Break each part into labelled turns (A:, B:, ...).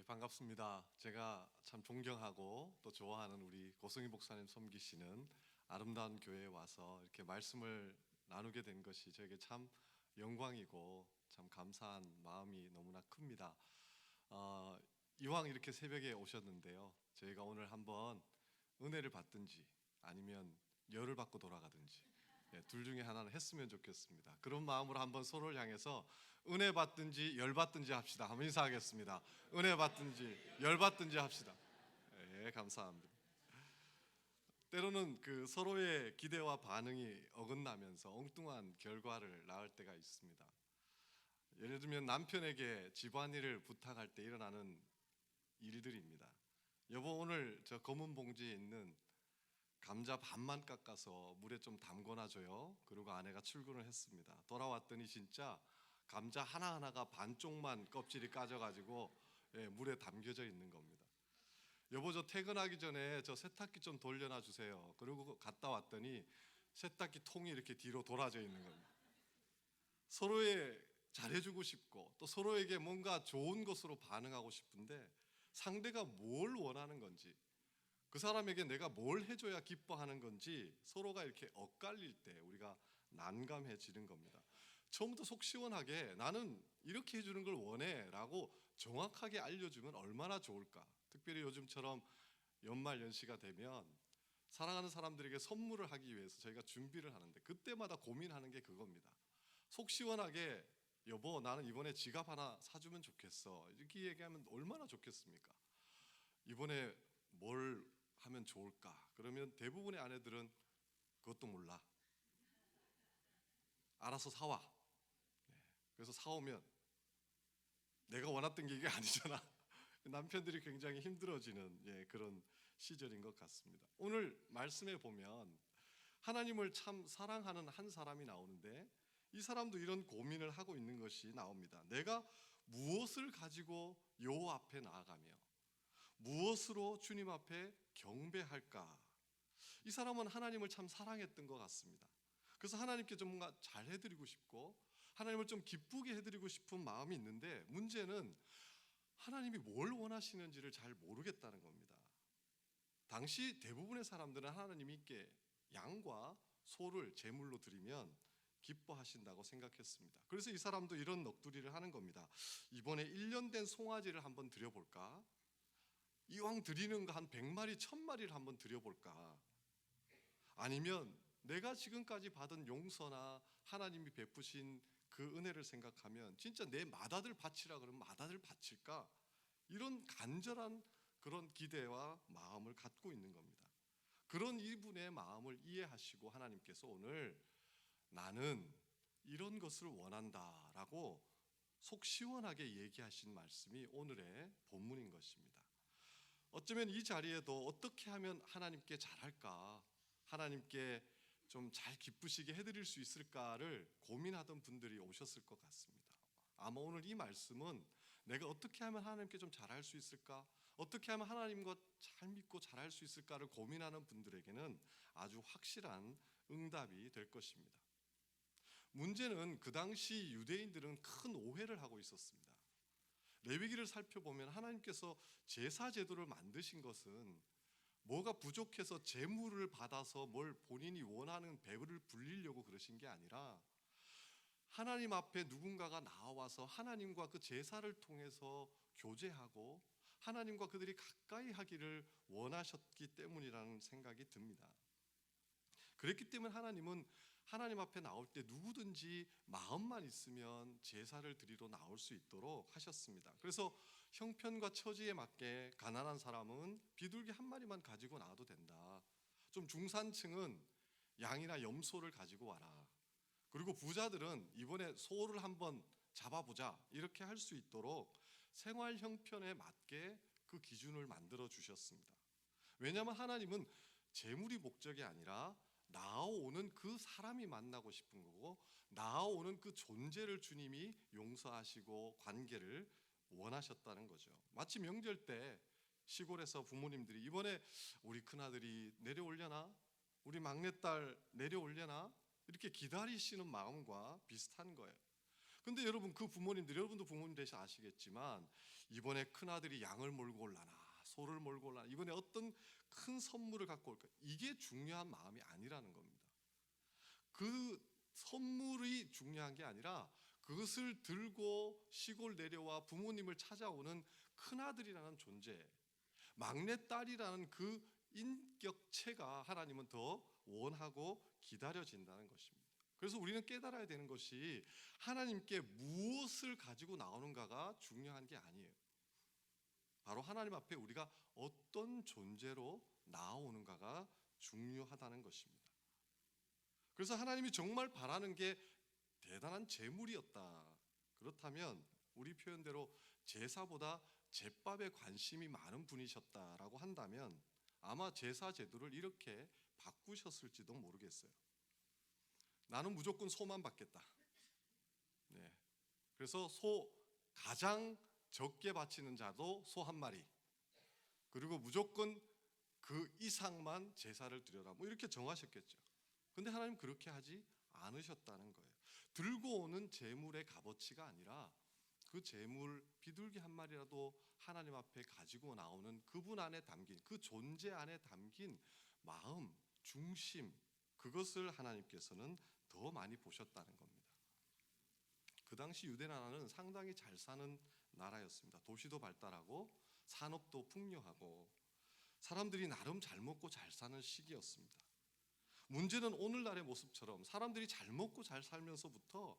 A: 반갑습니다. 제가 참 존경하고 또 좋아하는 우리 고승희 목사님 섬기시는 아름다운 교회에 와서 이렇게 말씀을 나누게 된 것이 저에게 참 영광이고 참 감사한 마음이 너무나 큽니다. 이왕 이렇게 새벽에 오셨는데요. 저희가 오늘 한번 은혜를 받든지 아니면 열을 받고 돌아가든지 둘 중에 하나는 했으면 좋겠습니다. 그런 마음으로 한번 서로를 향해서 은혜 받든지 열 받든지 합시다. 한번 인사하겠습니다. 은혜 받든지 열 받든지 합시다. 감사합니다. 때로는 그 서로의 기대와 반응이 어긋나면서 엉뚱한 결과를 낳을 때가 있습니다. 예를 들면 남편에게 집안일을 부탁할 때 일어나는 일들입니다. 여보, 오늘 저 검은 봉지에 있는 감자 반만 깎아서 물에 좀 담궈놔 줘요. 그리고 아내가 출근을 했습니다. 돌아왔더니 진짜 감자 하나하나가 반쪽만 껍질이 까져가지고 물에 담겨져 있는 겁니다. 여보, 저 퇴근하기 전에 저 세탁기 좀 돌려놔 주세요. 그리고 갔다 왔더니 세탁기 통이 이렇게 뒤로 돌아져 있는 겁니다. 서로의 잘해주고 싶고 또 서로에게 뭔가 좋은 것으로 반응하고 싶은데 상대가 뭘 원하는 건지, 그 사람에게 내가 뭘 해줘야 기뻐하는 건지 서로가 이렇게 엇갈릴 때 우리가 난감해지는 겁니다. 처음부터 속 시원하게 나는 이렇게 해주는 걸 원해 라고 정확하게 알려주면 얼마나 좋을까. 특별히 요즘처럼 연말 연시가 되면 사랑하는 사람들에게 선물을 하기 위해서 저희가 준비를 하는데 그때마다 고민하는 게 그겁니다. 속 시원하게 여보, 나는 이번에 지갑 하나 사주면 좋겠어, 이렇게 얘기하면 얼마나 좋겠습니까? 이번에 뭘 하면 좋을까? 그러면 대부분의 아내들은 그것도 몰라, 알아서 사와. 그래서 사오면 내가 원했던 게 이게 아니잖아. 남편들이 굉장히 힘들어지는 그런 시절인 것 같습니다. 오늘 말씀에 보면 하나님을 참 사랑하는 한 사람이 나오는데 이 사람도 이런 고민을 하고 있는 것이 나옵니다. 내가 무엇을 가지고 요 앞에 나아가며 무엇으로 주님 앞에 경배할까? 이 사람은 하나님을 참 사랑했던 것 같습니다. 그래서 하나님께 좀 뭔가 잘 해드리고 싶고 하나님을 좀 기쁘게 해드리고 싶은 마음이 있는데 문제는 하나님이 뭘 원하시는지를 잘 모르겠다는 겁니다. 당시 대부분의 사람들은 하나님께 양과 소를 제물로 드리면 기뻐하신다고 생각했습니다. 그래서 이 사람도 이런 넋두리를 하는 겁니다. 이번에 1년 된 송아지를 한번 드려볼까? 이왕 드리는 거 한 100마리, 1000마리를 한번 드려볼까? 아니면 내가 지금까지 받은 용서나 하나님이 베푸신 그 은혜를 생각하면 진짜 내 맏아들 바치라 그러면 맏아들 바칠까? 이런 간절한 그런 기대와 마음을 갖고 있는 겁니다. 그런 이분의 마음을 이해하시고 하나님께서 오늘 나는 이런 것을 원한다라고 속 시원하게 얘기하신 말씀이 오늘의 본문인 것입니다. 어쩌면 이 자리에도 어떻게 하면 하나님께 잘할까, 하나님께 좀 잘 기쁘시게 해드릴 수 있을까를 고민하던 분들이 오셨을 것 같습니다. 아마 오늘 이 말씀은 내가 어떻게 하면 하나님께 좀 잘할 수 있을까, 어떻게 하면 하나님과 잘 믿고 잘할 수 있을까를 고민하는 분들에게는 아주 확실한 응답이 될 것입니다. 문제는 그 당시 유대인들은 큰 오해를 하고 있었습니다. 레위기를 살펴보면 하나님께서 제사 제도를 만드신 것은 뭐가 부족해서 제물을 받아서 뭘 본인이 원하는 배를 불리려고 그러신 게 아니라 하나님 앞에 누군가가 나와서 하나님과 그 제사를 통해서 교제하고 하나님과 그들이 가까이 하기를 원하셨기 때문이라는 생각이 듭니다. 그랬기 때문에 하나님은 하나님 앞에 나올 때 누구든지 마음만 있으면 제사를 드리러 나올 수 있도록 하셨습니다. 그래서 형편과 처지에 맞게 가난한 사람은 비둘기 한 마리만 가지고 나와도 된다. 좀 중산층은 양이나 염소를 가지고 와라. 그리고 부자들은 이번에 소를 한번 잡아보자, 이렇게 할 수 있도록 생활 형편에 맞게 그 기준을 만들어 주셨습니다. 왜냐하면 하나님은 재물이 목적이 아니라 나아오는 그 사람이 만나고 싶은 거고 나아오는 그 존재를 주님이 용서하시고 관계를 원하셨다는 거죠. 마치 명절 때 시골에서 부모님들이 이번에 우리 큰아들이 내려오려나? 우리 막내딸 내려오려나? 이렇게 기다리시는 마음과 비슷한 거예요. 근데 여러분, 그 부모님들, 여러분도 부모님 되셔 아시겠지만, 이번에 큰아들이 양을 몰고 올라나 소를 몰고 올라나, 이번에 어떤 큰 선물을 갖고 올까, 이게 중요한 마음이 아니라는 겁니다. 그 선물이 중요한 게 아니라 그것을 들고 시골 내려와 부모님을 찾아오는 큰아들이라는 존재, 막내딸이라는 그 인격체가 하나님은 더 원하고 기다려진다는 것입니다. 그래서 우리는 깨달아야 되는 것이 하나님께 무엇을 가지고 나오는가가 중요한 게 아니에요. 바로 하나님 앞에 우리가 어떤 존재로 나오는가가 중요하다는 것입니다. 그래서 하나님이 정말 바라는 게 대단한 재물이었다, 그렇다면 우리 표현대로 제사보다 제밥에 관심이 많은 분이셨다라고 한다면 아마 제사 제도를 이렇게 바꾸셨을지도 모르겠어요. 나는 무조건 소만 받겠다. 네. 그래서 소 가장 적게 바치는 자도 소 한 마리, 그리고 무조건 그 이상만 제사를 드려라, 뭐 이렇게 정하셨겠죠. 근데 하나님 그렇게 하지 않으셨다는 거예요. 들고 오는 제물의 값어치가 아니라 그 제물 비둘기 한 마리라도 하나님 앞에 가지고 나오는 그분 안에 담긴, 그 존재 안에 담긴 마음, 중심, 그것을 하나님께서는 더 많이 보셨다는 겁니다. 그 당시 유대 나라는 상당히 잘 사는 나라였습니다. 도시도 발달하고 산업도 풍요하고 사람들이 나름 잘 먹고 잘 사는 시기였습니다. 문제는 오늘날의 모습처럼 사람들이 잘 먹고 잘 살면서부터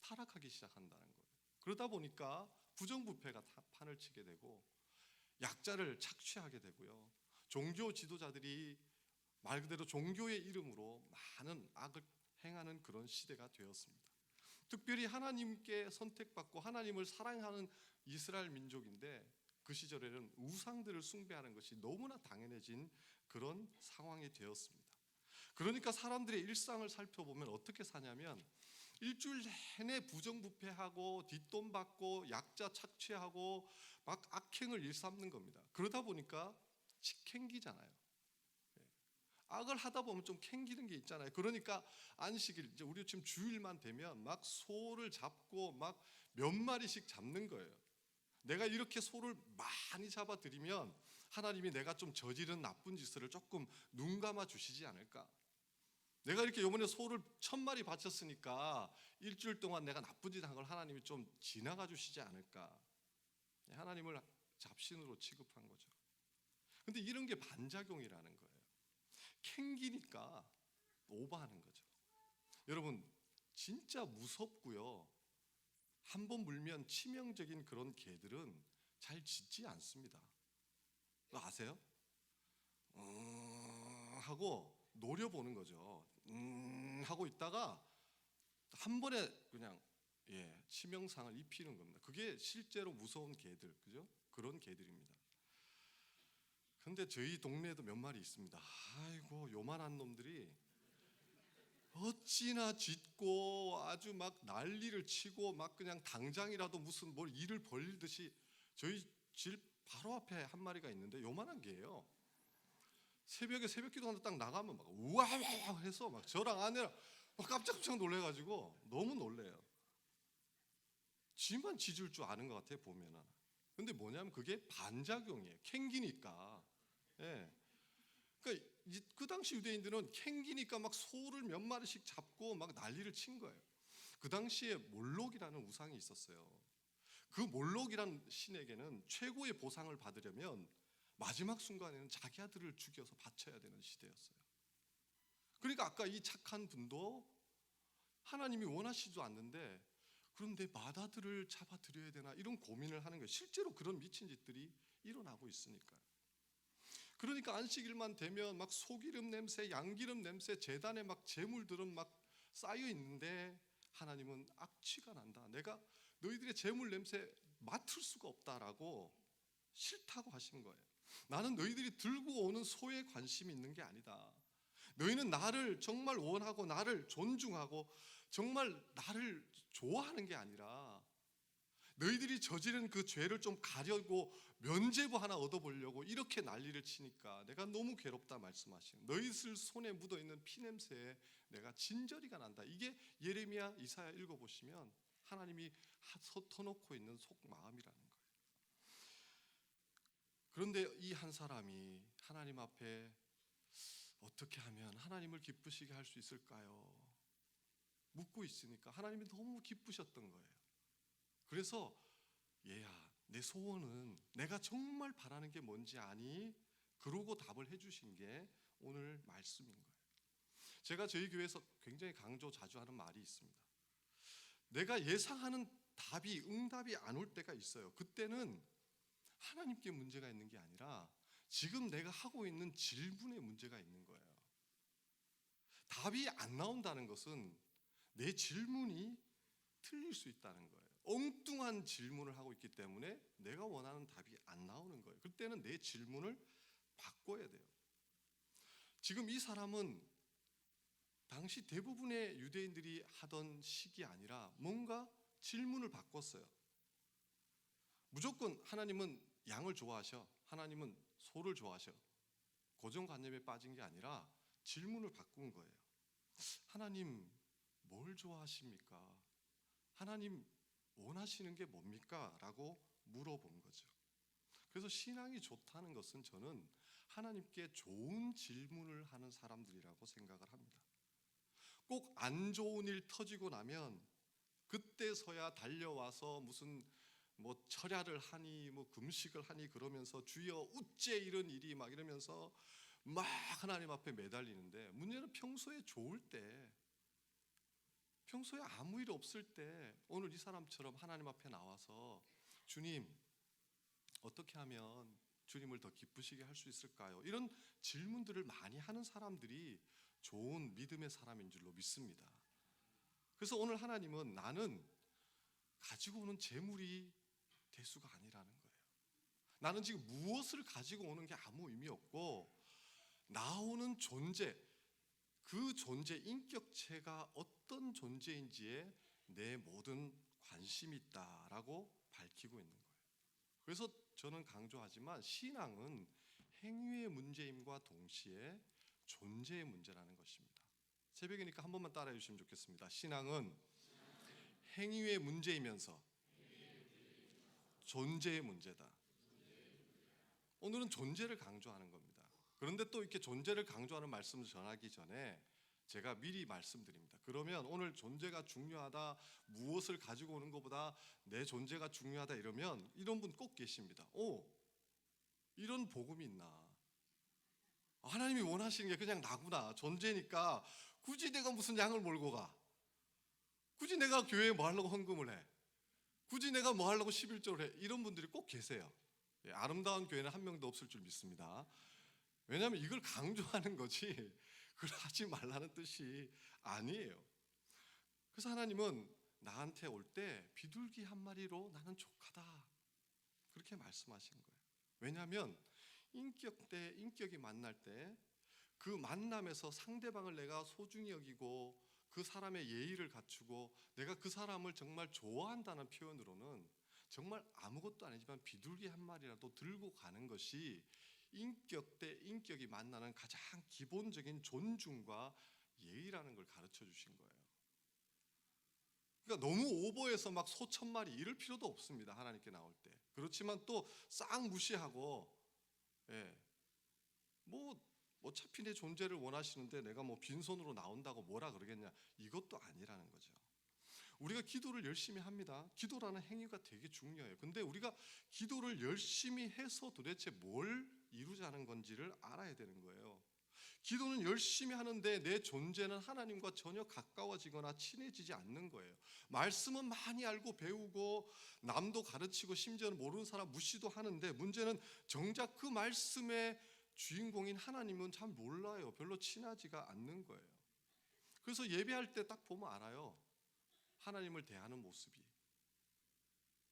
A: 타락하기 시작한다는 거예요. 그러다 보니까 부정부패가 판을 치게 되고 약자를 착취하게 되고요. 종교 지도자들이 말 그대로 종교의 이름으로 많은 악을 행하는 그런 시대가 되었습니다. 특별히 하나님께 선택받고 하나님을 사랑하는 이스라엘 민족인데 그 시절에는 우상들을 숭배하는 것이 너무나 당연해진 그런 상황이 되었습니다. 그러니까 사람들의 일상을 살펴보면 어떻게 사냐면 일주일 내내 부정부패하고 뒷돈 받고 약자 착취하고 막 악행을 일삼는 겁니다. 그러다 보니까 캥기잖아요. 악을 하다 보면 좀 캥기는 게 있잖아요. 그러니까 안식일, 이제 우리 지금 주일만 되면 막 소를 잡고 막 몇 마리씩 잡는 거예요. 내가 이렇게 소를 많이 잡아 드리면 하나님이 내가 좀 저지른 나쁜 짓을 조금 눈 감아 주시지 않을까? 내가 이렇게 이번에 소를 1000마리 바쳤으니까 일주일 동안 내가 나쁜 짓 한 걸 하나님이 좀 지나가 주시지 않을까? 하나님을 잡신으로 취급한 거죠. 근데 이런 게 반작용이라는 거예요. 캥기니까 오버하는 거죠. 여러분, 진짜 무섭고요, 한번 물면 치명적인 그런 개들은 잘 짖지 않습니다. 그거 아세요? 하고 노려보는 거죠. 하고 있다가 한 번에 그냥 치명상을 입히는 겁니다. 그게 실제로 무서운 개들, 그죠? 그런 개들입니다. 근데 저희 동네에도 몇 마리 있습니다. 아이고, 요만한 놈들이 어찌나 짖고 아주 막 난리를 치고 막 그냥 당장이라도 무슨 뭘 일을 벌리듯이, 저희 집 바로 앞에 한 마리가 있는데 요만한 개예요. 새벽에 새벽기도 딱 나가면 막 우와와 해서 막 저랑 아내랑 막 깜짝깜짝 놀래가지고 너무 놀래요. 지만 짖을 줄 아는 것 같아 보면은. 근데 뭐냐면 그게 반작용이에요. 캥기니까. 예. 그러니까 그 당시 유대인들은 캥기니까 막 소를 몇 마리씩 잡고 막 난리를 친 거예요. 그 당시에 몰록이라는 우상이 있었어요. 그 몰록이라는 신에게는 최고의 보상을 받으려면 마지막 순간에는 자기 아들을 죽여서 바쳐야 되는 시대였어요. 그러니까 아까 이 착한 분도 하나님이 원하시지도 않는데 그럼 내 맏아들을 잡아드려야 되나, 이런 고민을 하는 거예요. 실제로 그런 미친 짓들이 일어나고 있으니까요. 그러니까 안식일만 되면 막 소기름 냄새, 양기름 냄새, 제단에 막 제물들은 막 쌓여 있는데 하나님은 악취가 난다, 내가 너희들의 제물 냄새 맡을 수가 없다라고 싫다고 하신 거예요. 나는 너희들이 들고 오는 소에 관심이 있는 게 아니다. 너희는 나를 정말 원하고 나를 존중하고 정말 나를 좋아하는 게 아니라 너희들이 저지른 그 죄를 좀 가려고 면죄부 하나 얻어보려고 이렇게 난리를 치니까 내가 너무 괴롭다 말씀하시는, 너희들 손에 묻어있는 피냄새에 내가 진저리가 난다. 이게 예레미야, 이사야 읽어보시면 하나님이 터놓고 있는 속마음이라는 거예요. 그런데 이 한 사람이 하나님 앞에 어떻게 하면 하나님을 기쁘시게 할 수 있을까요? 묻고 있으니까 하나님이 너무 기쁘셨던 거예요. 그래서 얘야, 내 소원은 내가 정말 바라는 게 뭔지 아니? 그러고 답을 해주신 게 오늘 말씀인 거예요. 제가 저희 교회에서 굉장히 강조 자주 하는 말이 있습니다. 내가 예상하는 답이 응답이 안 올 때가 있어요. 그때는 하나님께 문제가 있는 게 아니라 지금 내가 하고 있는 질문에 문제가 있는 거예요. 답이 안 나온다는 것은 내 질문이 틀릴 수 있다는 거예요. 엉뚱한 질문을 하고 있기 때문에 내가 원하는 답이 안 나오는 거예요. 그때는 내 질문을 바꿔야 돼요. 지금 이 사람은 당시 대부분의 유대인들이 하던 식이 아니라 뭔가 질문을 바꿨어요. 무조건 하나님은 양을 좋아하셔, 하나님은 소를 좋아하셔, 고정관념에 빠진 게 아니라 질문을 바꾼 거예요. 하나님 뭘 좋아하십니까? 하나님 원하시는 게 뭡니까? 라고 물어본 거죠. 그래서 신앙이 좋다는 것은 저는 하나님께 좋은 질문을 하는 사람들이라고 생각을 합니다. 꼭 안 좋은 일 터지고 나면 그때서야 달려와서 무슨 뭐 철야를 하니 뭐 금식을 하니 그러면서 주여 어째 이런 일이 막 이러면서 막 하나님 앞에 매달리는데, 문제는 평소에 좋을 때, 평소에 아무 일 없을 때 오늘 이 사람처럼 하나님 앞에 나와서 주님 어떻게 하면 주님을 더 기쁘시게 할 수 있을까요? 이런 질문들을 많이 하는 사람들이 좋은 믿음의 사람인 줄로 믿습니다. 그래서 오늘 하나님은 나는 가지고 오는 재물이 대수가 아니라는 거예요. 나는 지금 무엇을 가지고 오는 게 아무 의미 없고 나오는 존재, 그 존재 인격체가 어떤 존재인지에 내 모든 관심이 있다라고 밝히고 있는 거예요. 그래서 저는 강조하지만 신앙은 행위의 문제임과 동시에 존재의 문제라는 것입니다. 새벽이니까 한 번만 따라해 주시면 좋겠습니다. 신앙은 행위의 문제이면서 존재의 문제다. 오늘은 존재를 강조하는 겁니다. 그런데 또 이렇게 존재를 강조하는 말씀을 전하기 전에 제가 미리 말씀드립니다. 그러면 오늘 존재가 중요하다, 무엇을 가지고 오는 것보다 내 존재가 중요하다 이러면 이런 분 꼭 계십니다. 이런 복음이 있나? 하나님이 원하시는 게 그냥 나구나, 존재니까 굳이 내가 무슨 양을 몰고 가? 굳이 내가 교회에 뭐 하려고 헌금을 해? 굳이 내가 뭐 하려고 11조를 해? 이런 분들이 꼭 계세요. 아름다운 교회는 한 명도 없을 줄 믿습니다. 왜냐하면 이걸 강조하는 거지 그걸 하지 말라는 뜻이 아니에요. 그래서 하나님은 나한테 올 때 비둘기 한 마리로 나는 족하다, 그렇게 말씀하신 거예요. 왜냐하면 인격 대 인격이 만날 때 그 만남에서 상대방을 내가 소중히 여기고 그 사람의 예의를 갖추고 내가 그 사람을 정말 좋아한다는 표현으로는 정말 아무것도 아니지만 비둘기 한 마리라도 들고 가는 것이 인격 대 인격이 만나는 가장 기본적인 존중과 예의라는 걸 가르쳐 주신 거예요. 그러니까 너무 오버해서 막 소천 마리 이럴 필요도 없습니다. 하나님께 나올 때. 그렇지만 또 싹 무시하고, 뭐 어차피 내 존재를 원하시는데 내가 뭐 빈손으로 나온다고 뭐라 그러겠냐, 이것도 아니라는 거죠. 우리가 기도를 열심히 합니다. 기도라는 행위가 되게 중요해요. 근데 우리가 기도를 열심히 해서 도대체 뭘 이루자는 건지를 알아야 되는 거예요. 기도는 열심히 하는데 내 존재는 하나님과 전혀 가까워지거나 친해지지 않는 거예요. 말씀은 많이 알고 배우고 남도 가르치고 심지어는 모르는 사람 무시도 하는데, 문제는 정작 그 말씀의 주인공인 하나님은 잘 몰라요. 별로 친하지가 않는 거예요. 그래서 예배할 때 딱 보면 알아요. 하나님을 대하는 모습이.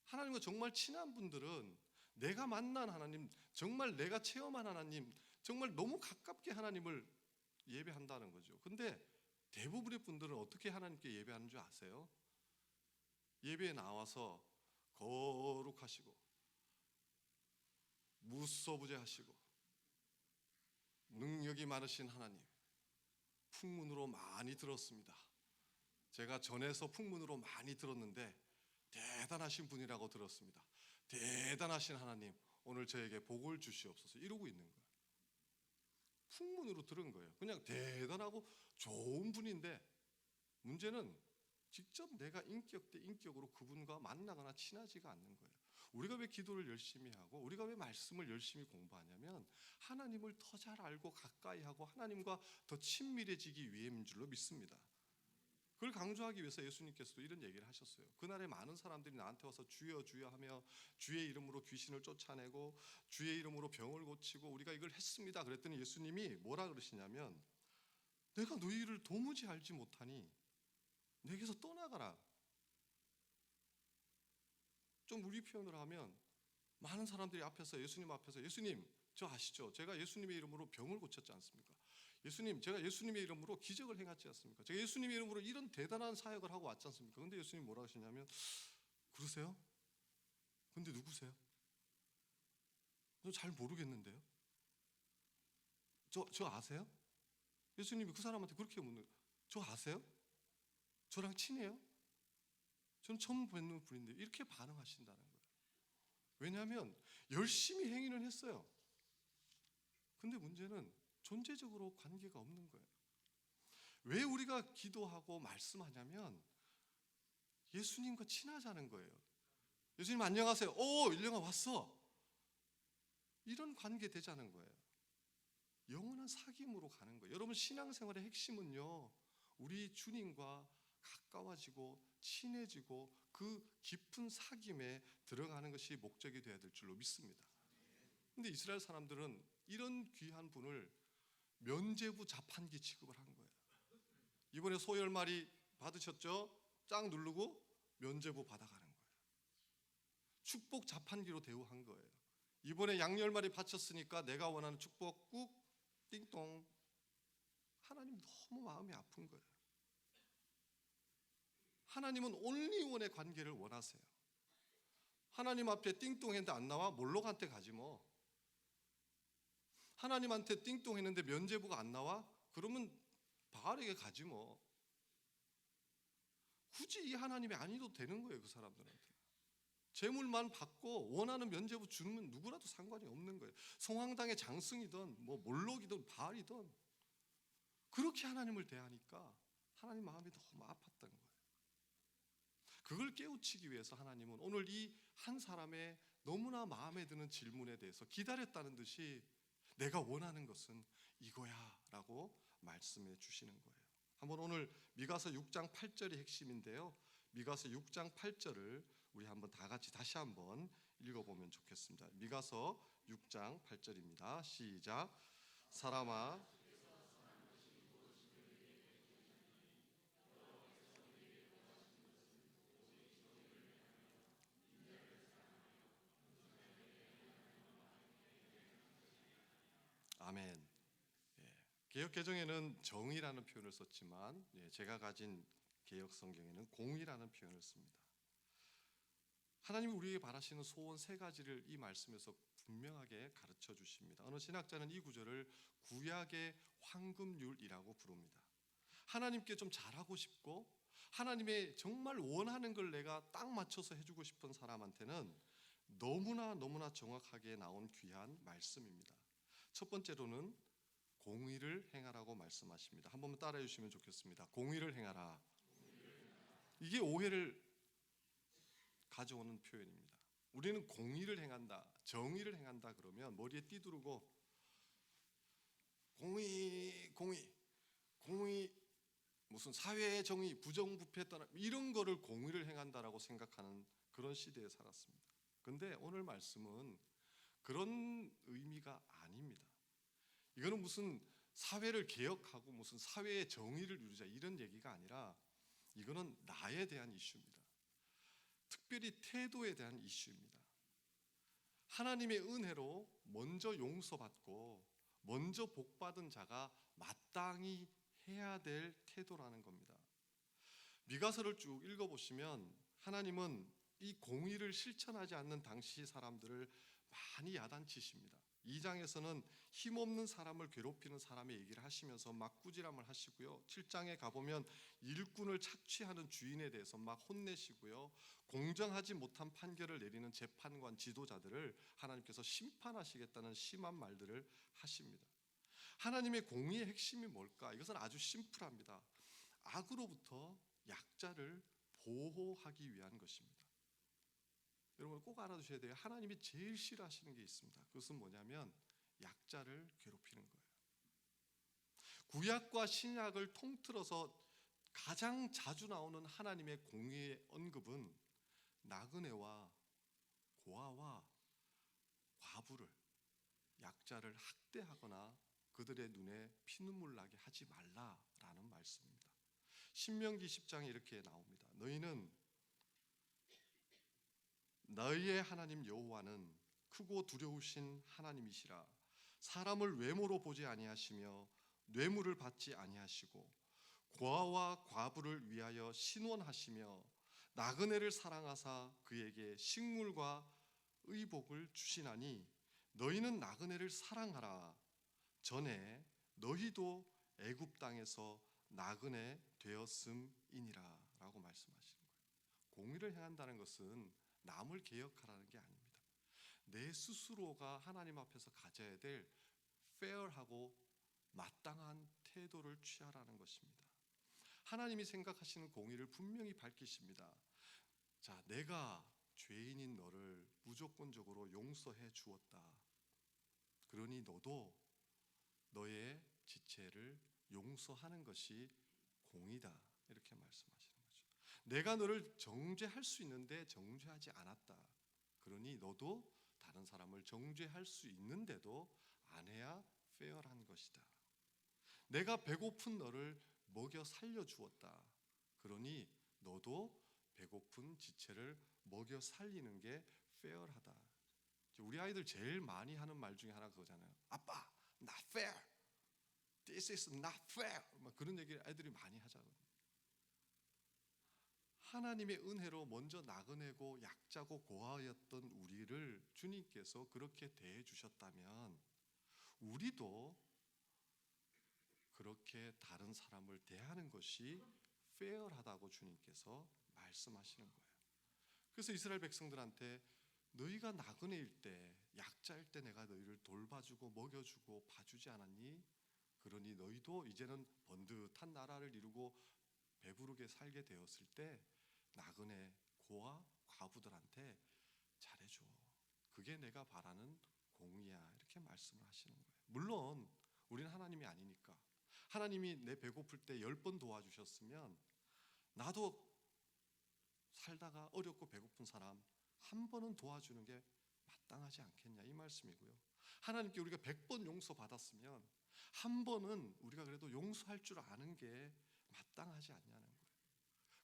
A: 하나님과 정말 친한 분들은 내가 만난 하나님, 정말 내가 체험한 하나님, 정말 너무 가깝게 하나님을 예배한다는 거죠. 근데 대부분의 분들은 어떻게 하나님께 예배하는 줄 아세요? 예배에 나와서 거룩하시고 무소부재하시고 능력이 많으신 하나님, 풍문으로 많이 들었습니다. 제가 전에서 풍문으로 많이 들었는데 대단하신 분이라고 들었습니다. 대단하신 하나님, 오늘 저에게 복을 주시옵소서 이러고 있는 거예요. 풍문으로 들은 거예요. 그냥 대단하고 좋은 분인데 문제는 직접 내가 인격 대 인격으로 그분과 만나거나 친하지가 않는 거예요. 우리가 왜 기도를 열심히 하고 우리가 왜 말씀을 열심히 공부하냐면 하나님을 더 잘 알고 가까이 하고 하나님과 더 친밀해지기 위함인 줄로 믿습니다. 그걸 강조하기 위해서 예수님께서도 이런 얘기를 하셨어요. 그날에 많은 사람들이 나한테 와서 주여 주여 하며 주의 이름으로 귀신을 쫓아내고 주의 이름으로 병을 고치고 우리가 이걸 했습니다. 그랬더니 예수님이 뭐라 그러시냐면 내가 너희를 도무지 알지 못하니 내게서 떠나가라. 좀 우리 표현을 하면 많은 사람들이 앞에서 예수님 앞에서 예수님 저 아시죠? 제가 예수님의 이름으로 병을 고쳤지 않습니까? 예수님 제가 예수님의 이름으로 기적을 행했지 않습니까? 제가 예수님의 이름으로 이런 대단한 사역을 하고 왔지 않습니까? 근데 예수님 뭐라 하시냐면 그러세요? 근데 누구세요? 저 잘 모르겠는데요. 저 아세요? 예수님이 그 사람한테 그렇게 묻는 거예요. 저 아세요? 저랑 친해요? 전 처음 뵙는 분인데 이렇게 반응하신다는 거예요. 왜냐하면 열심히 행위는 했어요. 근데 문제는 존재적으로 관계가 없는 거예요. 왜 우리가 기도하고 말씀하냐면 예수님과 친하자는 거예요. 예수님 안녕하세요. 오, 일령아 왔어. 이런 관계 되자는 거예요. 영원한 사귐으로 가는 거예요. 여러분 신앙생활의 핵심은요. 우리 주님과 가까워지고 친해지고 그 깊은 사귐에 들어가는 것이 목적이 되어야 될 줄로 믿습니다. 근데 이스라엘 사람들은 이런 귀한 분을 면죄부 자판기 취급을 한 거예요. 이번에 소 10마리 받으셨죠? 짱 누르고 면죄부 받아가는 거예요. 축복 자판기로 대우한 거예요. 이번에 양 10마리 바쳤으니까 내가 원하는 축복 꾹 띵동. 하나님 너무 마음이 아픈 거예요. 하나님은 온리원의 관계를 원하세요. 하나님 앞에 띵동 했는데 안 나와? 몰록한테 가지 뭐. 하나님한테 띵동 했는데 면죄부가 안 나와? 그러면 바알에게 가지 뭐. 굳이 이 하나님이 아니도 되는 거예요. 그 사람들한테. 재물만 받고 원하는 면죄부 주면 누구라도 상관이 없는 거예요. 성황당의 장승이든 뭐 몰록이든 바알이든 그렇게 하나님을 대하니까 하나님 마음이 너무 아팠던 거예요. 그걸 깨우치기 위해서 하나님은 오늘 이 한 사람의 너무나 마음에 드는 질문에 대해서 기다렸다는 듯이 내가 원하는 것은 이거야 라고 말씀해 주시는 거예요. 한번 오늘 미가서 6장 8절이 핵심인데요. 미가서 6장 8절을 우리 한번 다 같이 다시 한번 읽어보면 좋겠습니다. 미가서 6장 8절입니다. 시작. 사람아 아멘. 예, 개역 개정에는 정의라는 표현을 썼지만 제가 가진 개역 성경에는 공의라는 표현을 씁니다. 하나님이 우리에게 바라시는 소원 세 가지를 이 말씀에서 분명하게 가르쳐 주십니다. 어느 신학자는 이 구절을 구약의 황금률이라고 부릅니다. 하나님께 좀 잘하고 싶고 하나님의 정말 원하는 걸 내가 딱 맞춰서 해주고 싶은 사람한테는 너무나 정확하게 나온 귀한 말씀입니다. 첫 번째로는 공의를 행하라고 말씀하십니다. 한 번만 따라해 주시면 좋겠습니다. 공의를 행하라. 이게 오해를 가져오는 표현입니다. 우리는 공의를 행한다, 정의를 행한다 그러면 머리에 띠두르고 공의 무슨 사회의 정의, 부정부패 떠나 이런 거를 공의를 행한다라고 생각하는 그런 시대에 살았습니다. 근데 오늘 말씀은 그런 의미가 아닙니다. 이거는 무슨 사회를 개혁하고 무슨 사회의 정의를 이루자 이런 얘기가 아니라 이거는 나에 대한 이슈입니다. 특별히 태도에 대한 이슈입니다. 하나님의 은혜로 먼저 용서받고 먼저 복받은 자가 마땅히 해야 될 태도라는 겁니다. 미가서를 쭉 읽어보시면 하나님은 이 공의를 실천하지 않는 당시 사람들을 많이 야단치십니다. 2장에서는 힘없는 사람을 괴롭히는 사람의 얘기를 하시면서 막 꾸지람을 하시고요. 7장에 가보면 일꾼을 착취하는 주인에 대해서 막 혼내시고요. 공정하지 못한 판결을 내리는 재판관 지도자들을 하나님께서 심판하시겠다는 심한 말들을 하십니다. 하나님의 공의의 핵심이 뭘까? 이것은 아주 심플합니다. 악으로부터 약자를 보호하기 위한 것입니다. 여러분 꼭 알아두셔야 돼요. 하나님이 제일 싫어하시는 게 있습니다. 그것은 뭐냐면 약자를 괴롭히는 거예요. 구약과 신약을 통틀어서 가장 자주 나오는 하나님의 공의의 언급은 나그네와 고아와 과부를, 약자를 학대하거나 그들의 눈에 피눈물 나게 하지 말라라는 말씀입니다. 신명기 10장에 이렇게 나옵니다. 너희는 너희의 하나님 여호와는 크고 두려우신 하나님이시라. 사람을 외모로 보지 아니하시며 뇌물을 받지 아니하시고 고아와 과부를 위하여 신원하시며 나그네를 사랑하사 그에게 식물과 의복을 주시나니 너희는 나그네를 사랑하라. 전에 너희도 애굽 땅에서 나그네 되었음이니라라고 말씀하시는 거예요. 공의를 행한다는 것은 남을 개혁하라는 게 아닙니다. 내 스스로가 하나님 앞에서 가져야 될 페어하고 마땅한 태도를 취하라는 것입니다. 하나님이 생각하시는 공의를 분명히 밝히십니다. 자, 내가 죄인인 너를 무조건적으로 용서해 주었다. 그러니 너도 너의 지체를 용서하는 것이 공의다. 이렇게 말씀하시는 거죠. 내가 너를 정죄할 수 있는데 정죄하지 않았다. 그러니 너도 다른 사람을 정죄할 수 있는데도 안 해야 페어한 것이다. 내가 배고픈 너를 먹여 살려 주었다. 그러니 너도 배고픈 지체를 먹여 살리는 게 페어하다. 우리 아이들 제일 많이 하는 말 중에 하나가 그거잖아요. 아빠, not fair. This is not fair. 막 그런 얘기를 애들이 많이 하잖아요. 하나님의 은혜로 먼저 나그네고 약자고 고아였던 우리를 주님께서 그렇게 대해 주셨다면 우리도 그렇게 다른 사람을 대하는 것이 페어하다고 주님께서 말씀하시는 거예요. 그래서 이스라엘 백성들한테 너희가 나그네일 때, 약자일 때 내가 너희를 돌봐주고 먹여주고 봐주지 않았니? 그러니 너희도 이제는 번듯한 나라를 이루고 배부르게 살게 되었을 때 나그네, 고아, 과부들한테 잘해줘. 그게 내가 바라는 공의야. 이렇게 말씀을 하시는 거예요. 물론 우리는 하나님이 아니니까 하나님이 내 배고플 때 10번 도와주셨으면 나도 살다가 어렵고 배고픈 사람 한 번은 도와주는 게 마땅하지 않겠냐 이 말씀이고요. 하나님께 우리가 100번 용서받았으면 한 번은 우리가 그래도 용서할 줄 아는 게 마땅하지 않냐는 거예요.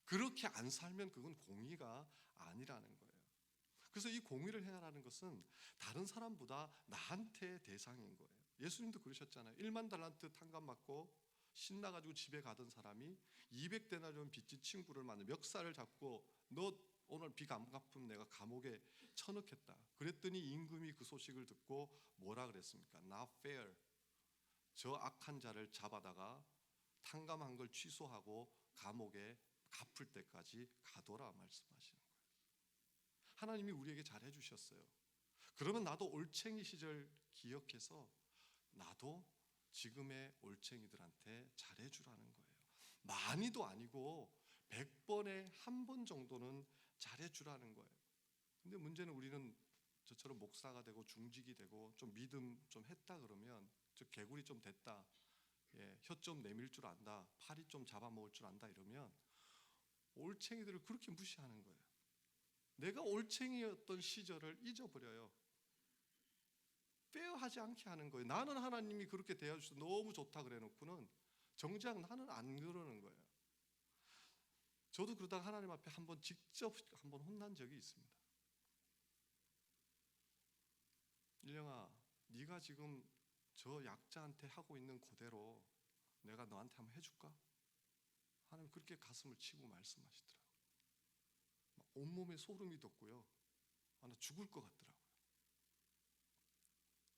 A: 그렇게 안 살면 그건 공의가 아니라는 거예요. 그래서 이 공의를 행하라는 것은 다른 사람보다 나한테 대상인 거예요. 예수님도 그러셨잖아요. 1만 달란트 탕감 맞고 신나가지고 집에 가던 사람이 200데나리온 빚진 친구를 만나 멱살을 잡고 너 오늘 빚 안 갚으면 내가 감옥에 쳐넣겠다. 그랬더니 임금이 그 소식을 듣고 뭐라 그랬습니까? Not fair. 저 악한 자를 잡아다가 탕감한 걸 취소하고 감옥에 갚을 때까지 가둬라 말씀하시는 거예요. 하나님이 우리에게 잘해 주셨어요. 그러면 나도 올챙이 시절 기억해서 나도 지금의 올챙이들한테 잘해 주라는 거예요. 많이도 아니고 100번에 한 번 정도는 잘해 주라는 거예요. 근데 문제는 우리는 저처럼 목사가 되고 중직이 되고 좀 믿음 좀 했다 그러면 저 개구리 좀 됐다. 혀 좀 내밀 줄 안다. 팔이 좀 잡아먹을 줄 안다 이러면 올챙이들을 그렇게 무시하는 거예요. 내가 올챙이였던 시절을 잊어버려요. 페어하지 않게 하는 거예요. 나는 하나님이 그렇게 대해주셔서 너무 좋다 그래놓고는 정작 나는 안 그러는 거예요. 저도 그러다가 하나님 앞에 한번 직접 한번 혼난 적이 있습니다. 일령아, 네가 지금 저 약자한테 하고 있는 그대로 내가 너한테 한번 해줄까? 하나님 그렇게 가슴을 치고 말씀하시더라고요. 온몸에 소름이 돋고요. 나 죽을 것 같더라고요.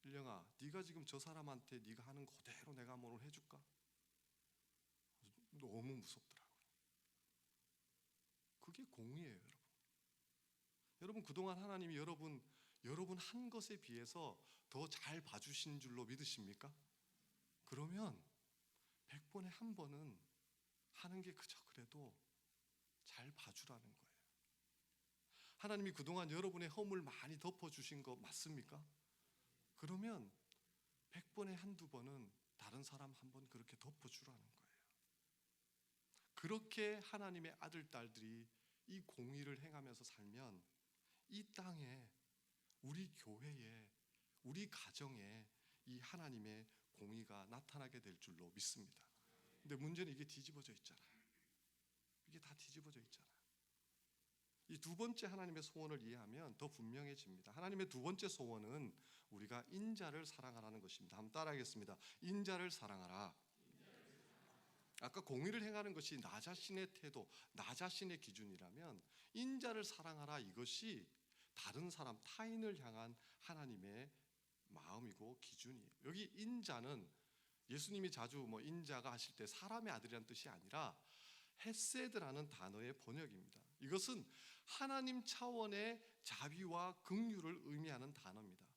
A: 일령아, 네가 지금 저 사람한테 네가 하는 그대로 내가 오늘 해줄까? 너무 무섭더라고요. 그게 공의예요, 여러분. 여러분, 그동안 하나님이 여러분 한 것에 비해서 더 잘 봐주신 줄로 믿으십니까? 그러면 100번에 한 번은 하는 게 그저 그래도 잘 봐주라는 거예요. 하나님이 그동안 여러분의 허물 많이 덮어주신 거 맞습니까? 그러면 100번에 한두 번은 다른 사람 한 번 그렇게 덮어주라는 거예요. 그렇게 하나님의 아들, 딸들이 이 공의를 행하면서 살면 이 땅에, 우리 교회에, 우리 가정에 이 하나님의 공의가 나타나게 될 줄로 믿습니다. 근데 문제는 이게 뒤집어져 있잖아요. 이게 다 뒤집어져 있잖아요. 이 두 번째 하나님의 소원을 이해하면 더 분명해집니다. 하나님의 두 번째 소원은 우리가 인자를 사랑하라는 것입니다. 한번 따라하겠습니다. 인자를 사랑하라. 아까 공의를 행하는 것이 나 자신의 태도, 나 자신의 기준이라면 인자를 사랑하라, 이것이 다른 사람, 타인을 향한 하나님의 마음이고 기준이에요. 여기 인자는 예수님이 자주 인자가 하실 때 사람의 아들이라는 뜻이 아니라 헤세드라는 단어의 번역입니다. 이것은 하나님 차원의 자비와 긍휼을 의미하는 단어입니다.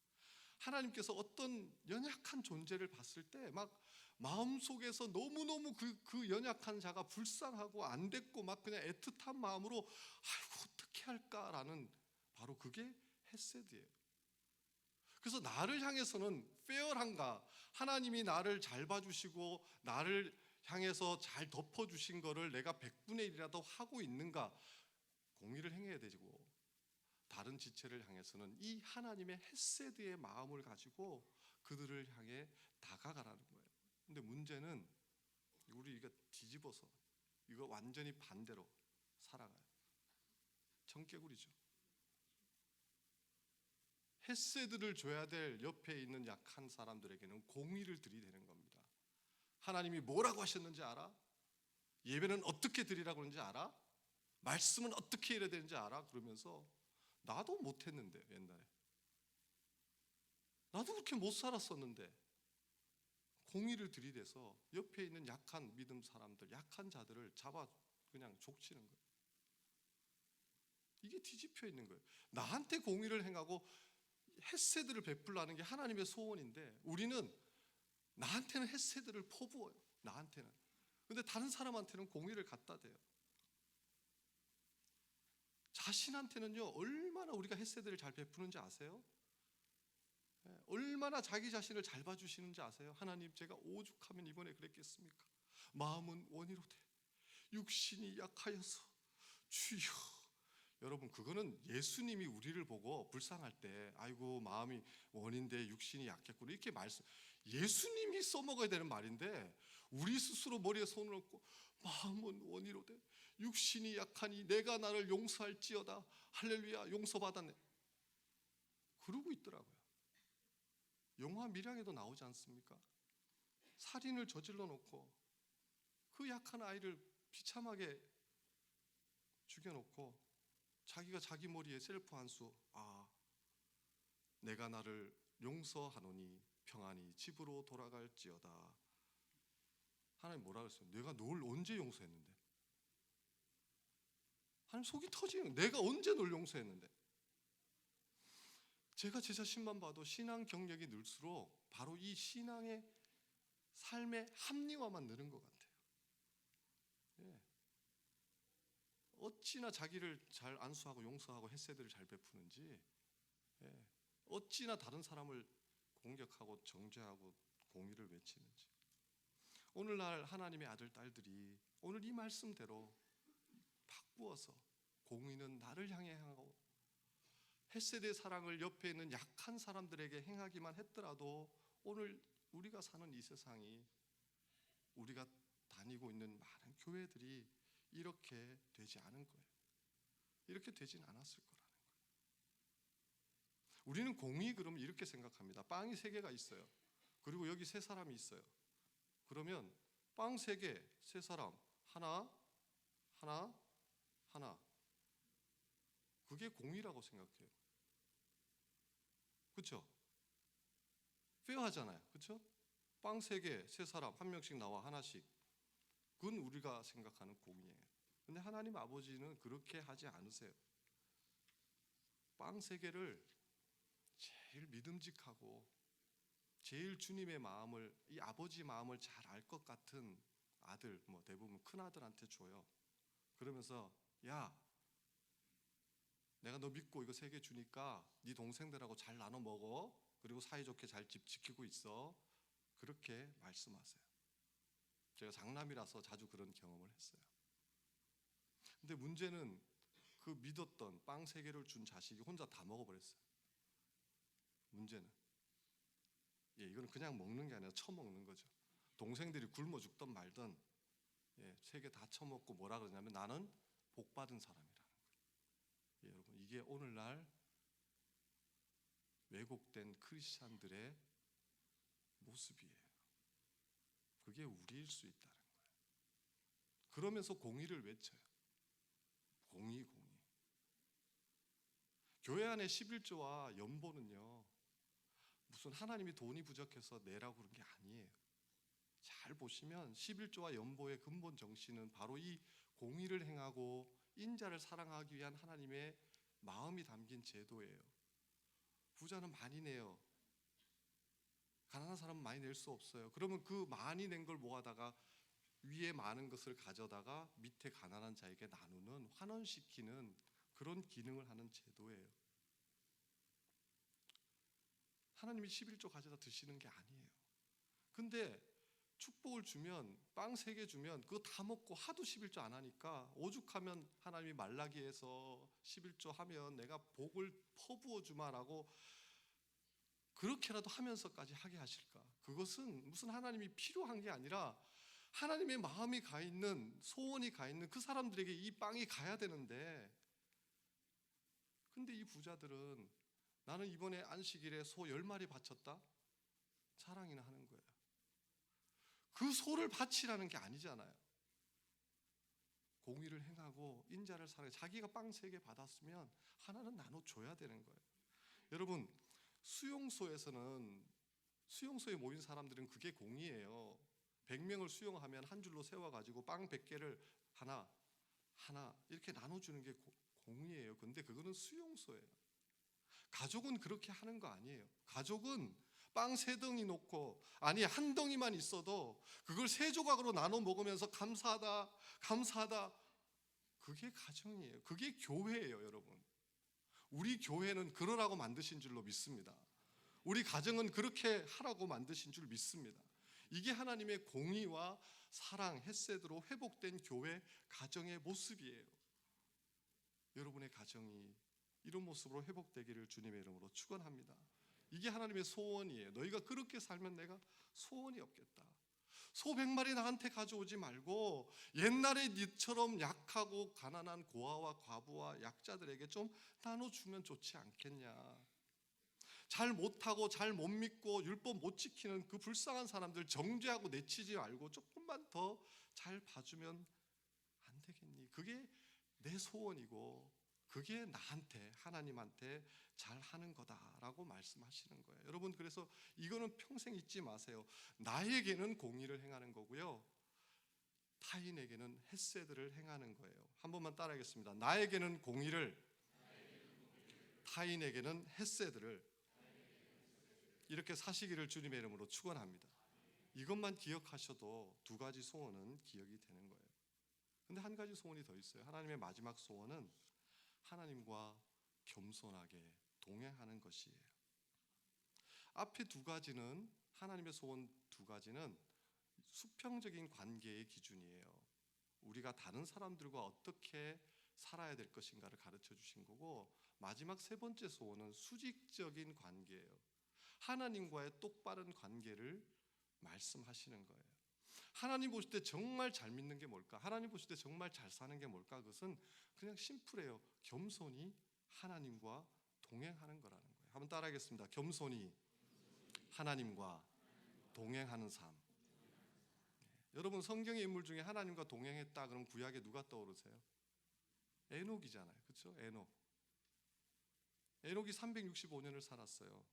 A: 하나님께서 어떤 연약한 존재를 봤을 때 막 마음속에서 너무너무 그 연약한 자가 불쌍하고 안 됐고 막 그냥 애틋한 마음으로 아이고 어떻게 할까라는, 바로 그게 헤세드예요. 그래서 나를 향해서는 페어한가, 하나님이 나를 잘 봐주시고 나를 향해서 잘 덮어주신 거를 내가 100분의 1이라도 하고 있는가, 공의를 행해야 되고, 다른 지체를 향해서는 이 하나님의 헤세드의 마음을 가지고 그들을 향해 다가가라는 거예요. 근데 문제는 우리 이거 뒤집어서 이거 완전히 반대로 살아가요. 청개구리죠. 헤세드를 줘야 될 옆에 있는 약한 사람들에게는 공의를 들이대는 겁니다. 하나님이 뭐라고 하셨는지 알아? 예배는 어떻게 드리라고 하는지 알아? 말씀은 어떻게 해야 되는지 알아? 그러면서 나도 못했는데, 옛날에 나도 그렇게 못 살았었는데, 공의를 들이대서 옆에 있는 약한 믿음 사람들, 약한 자들을 잡아 그냥 족치는 거예요. 이게 뒤집혀 있는 거예요. 나한테 공의를 행하고 헤세드를 베풀라는 게 하나님의 소원인데, 우리는 나한테는 헤세드를 퍼부어요. 나한테는. 근데 다른 사람한테는 공의를 갖다 대요. 자신한테는요, 얼마나 우리가 헤세드를 잘 베푸는지 아세요? 얼마나 자기 자신을 잘 봐주시는지 아세요? 하나님, 제가 오죽하면 이번에 그랬겠습니까? 마음은 원이로되 육신이 약하여서 주여. 여러분, 그거는 예수님이 우리를 보고 불쌍할 때 아이고 마음이 원인데 육신이 약했구나 이렇게 말씀, 예수님이 써먹어야 되는 말인데 우리 스스로 머리에 손을 얹고 마음은 원이로되 육신이 약하니 내가 나를 용서할지어다, 할렐루야, 용서받았네, 그러고 있더라고요. 영화 밀양에도 나오지 않습니까? 살인을 저질러 놓고 그 약한 아이를 비참하게 죽여놓고 자기가 자기 머리에 셀프 한수, 아, 내가 나를 용서하노니 평안히 집으로 돌아갈지어다. 하나님 뭐라 그랬어요? 내가 널 언제 용서했는데? 하나님 속이 터지는, 내가 언제 널 용서했는데? 제가 제 자신만 봐도 신앙 경력이 늘수록 바로 이 신앙의 삶의 합리화만 느는 것 같아요. 예. 어찌나 자기를 잘 안수하고 용서하고 헤세드를 잘 베푸는지, 예. 어찌나 다른 사람을 공격하고 정죄하고 공의를 외치는지. 오늘날 하나님의 아들, 딸들이 오늘 이 말씀대로 바꾸어서 공의는 나를 향해 행하고 헤세드의 사랑을 옆에 있는 약한 사람들에게 행하기만 했더라도 오늘 우리가 사는 이 세상이, 우리가 다니고 있는 많은 교회들이 이렇게 되지 않은 거예요. 이렇게 되진 않았을 거라는 거예요. 우리는 공의, 그러면 이렇게 생각합니다. 빵이 3개가 있어요. 그리고 여기 3사람이 있어요. 그러면 빵 3개, 3사람, 하나, 하나, 하나. 그게 공의라고 생각해요. 그렇죠? 페어하잖아요. 그렇죠? 빵 3개, 3사람 1명씩 나와 하나씩. 그건 우리가 생각하는 공이에요. 근데 하나님 아버지는 그렇게 하지 않으세요. 빵 3개를 제일 믿음직하고 제일 주님의 마음을, 이 아버지 마음을 잘 알 것 같은 아들, 뭐 대부분 큰 아들한테 줘요. 그러면서 야, 내가 너 믿고 이거 3개 주니까 네 동생들하고 잘 나눠 먹어. 그리고 사이좋게 잘 집 지키고 있어. 그렇게 말씀하세요. 제가 장남이라서 자주 그런 경험을 했어요. 근데 문제는 그 믿었던 빵 3개를 준 자식이 혼자 다 먹어버렸어요. 문제는 이거는 그냥 먹는 게 아니라 처먹는 거죠. 동생들이 굶어 죽던 말든 3개 다 처먹고 뭐라 그러냐면 나는 복 받은 사람이라는 거예요. 여러분, 이게 오늘날 왜곡된 크리스찬들의 모습이에요. 그게 우리일 수 있다는 거예요. 그러면서 공의를 외쳐요. 공의. 교회 안에 11조와 연보는요, 무슨 하나님이 돈이 부족해서 내라고 그런 게 아니에요. 잘 보시면 11조와 연보의 근본 정신은 바로 이 공의를 행하고 인자를 사랑하기 위한 하나님의 마음이 담긴 제도예요. 부자는 많이 내요. 가난한 사람은 많이 낼 수 없어요. 그러면 그 많이 낸 걸 모아다가 위에 많은 것을 가져다가 밑에 가난한 자에게 나누는, 환원시키는 그런 기능을 하는 제도예요. 하나님이 11조 가져다 드시는 게 아니에요. 근데 축복을 주면, 빵 3개 주면 그거 다 먹고 하도 11조 안 하니까 오죽하면 하나님이 말라기에서 11조 하면 내가 복을 퍼부어 주마라고 그렇게라도 하면서까지 하게 하실까? 그것은 무슨 하나님이 필요한 게 아니라 하나님의 마음이 가 있는, 소원이 가 있는 그 사람들에게 이 빵이 가야 되는데, 근데 이 부자들은 나는 이번에 안식일에 소 10마리 바쳤다? 자랑이나 하는 거예요. 그 소를 바치라는 게 아니잖아요. 공의를 행하고 인자를 사랑해. 자기가 빵 3개 받았으면 하나는 나눠줘야 되는 거예요. 여러분, 수용소에 모인 사람들은 그게 공의예요. 100명을 수용하면 한 줄로 세워가지고 빵 100개를 하나 이렇게 나눠주는 게 공의예요. 근데 그거는 수용소예요. 가족은 그렇게 하는 거 아니에요. 가족은 빵 3덩이 놓고, 아니 한 덩이만 있어도 그걸 3조각으로 나눠 먹으면서 감사하다. 그게 가정이에요. 그게 교회예요, 여러분. 우리 교회는 그러라고 만드신 줄로 믿습니다. 우리 가정은 그렇게 하라고 만드신 줄 믿습니다. 이게 하나님의 공의와 사랑, 헤세드로 회복된 교회 가정의 모습이에요. 여러분의 가정이 이런 모습으로 회복되기를 주님의 이름으로 축원합니다. 이게 하나님의 소원이에요. 너희가 그렇게 살면 내가 소원이 없겠다. 소 100마리 나한테 가져오지 말고 옛날에 니처럼 약하고 가난한 고아와 과부와 약자들에게 좀 나눠주면 좋지 않겠냐. 잘 못하고 잘 못 믿고 율법 못 지키는 그 불쌍한 사람들 정죄하고 내치지 말고 조금만 더 잘 봐주면 안 되겠니? 그게 내 소원이고 그게 나한테, 하나님한테 잘 하는 거다라고 말씀하시는 거예요. 여러분, 그래서 이거는 평생 잊지 마세요. 나에게는 공의를 행하는 거고요, 타인에게는 헤세드를 행하는 거예요. 한 번만 따라하겠습니다. 나에게는 공의를, 타인에게는 헤세드를 이렇게 사시기를 주님의 이름으로 축원합니다. 이것만 기억하셔도 2가지 소원은 기억이 되는 거예요. 근데 한 가지 소원이 더 있어요. 하나님의 마지막 소원은 하나님과 겸손하게 동행하는 것이에요. 앞에 2가지는, 하나님의 소원 2가지는 수평적인 관계의 기준이에요. 우리가 다른 사람들과 어떻게 살아야 될 것인가를 가르쳐 주신 거고, 마지막 3번째 소원은 수직적인 관계예요. 하나님과의 똑바른 관계를 말씀하시는 거예요. 하나님 보실 때 정말 잘 믿는 게 뭘까? 하나님 보실 때 정말 잘 사는 게 뭘까? 그것은 그냥 심플해요. 겸손히 하나님과 동행하는 거라는 거예요. 한번 따라하겠습니다. 겸손히 하나님과 동행하는 삶. 여러분, 성경의 인물 중에 하나님과 동행했다 그럼 구약에 누가 떠오르세요? 에녹이잖아요. 그렇죠? 에녹이 365년을 살았어요.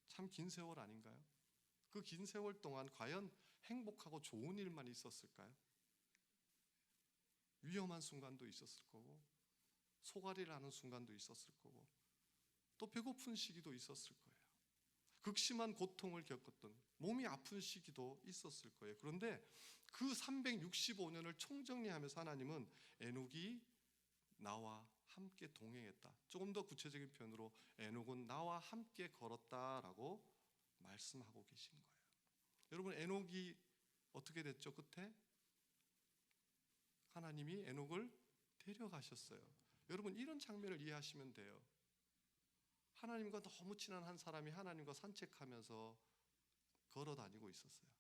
A: 참 긴 세월 아닌가요? 그 긴 세월 동안 과연 행복하고 좋은 일만 있었을까요? 위험한 순간도 있었을 거고, 소갈이를 하는 순간도 있었을 거고, 또 배고픈 시기도 있었을 거예요. 극심한 고통을 겪었던, 몸이 아픈 시기도 있었을 거예요. 그런데 그 365년을 총정리하면서 하나님은 에녹이 나와 함께 동행했다. 조금 더 구체적인 표현으로 에녹은 나와 함께 걸었다라고 말씀하고 계신 거예요. 여러분, 에녹이 어떻게 됐죠? 끝에 하나님이 에녹을 데려가셨어요. 여러분, 이런 장면을 이해하시면 돼요. 하나님과 너무 친한 한 사람이 하나님과 산책하면서 걸어 다니고 있었어요.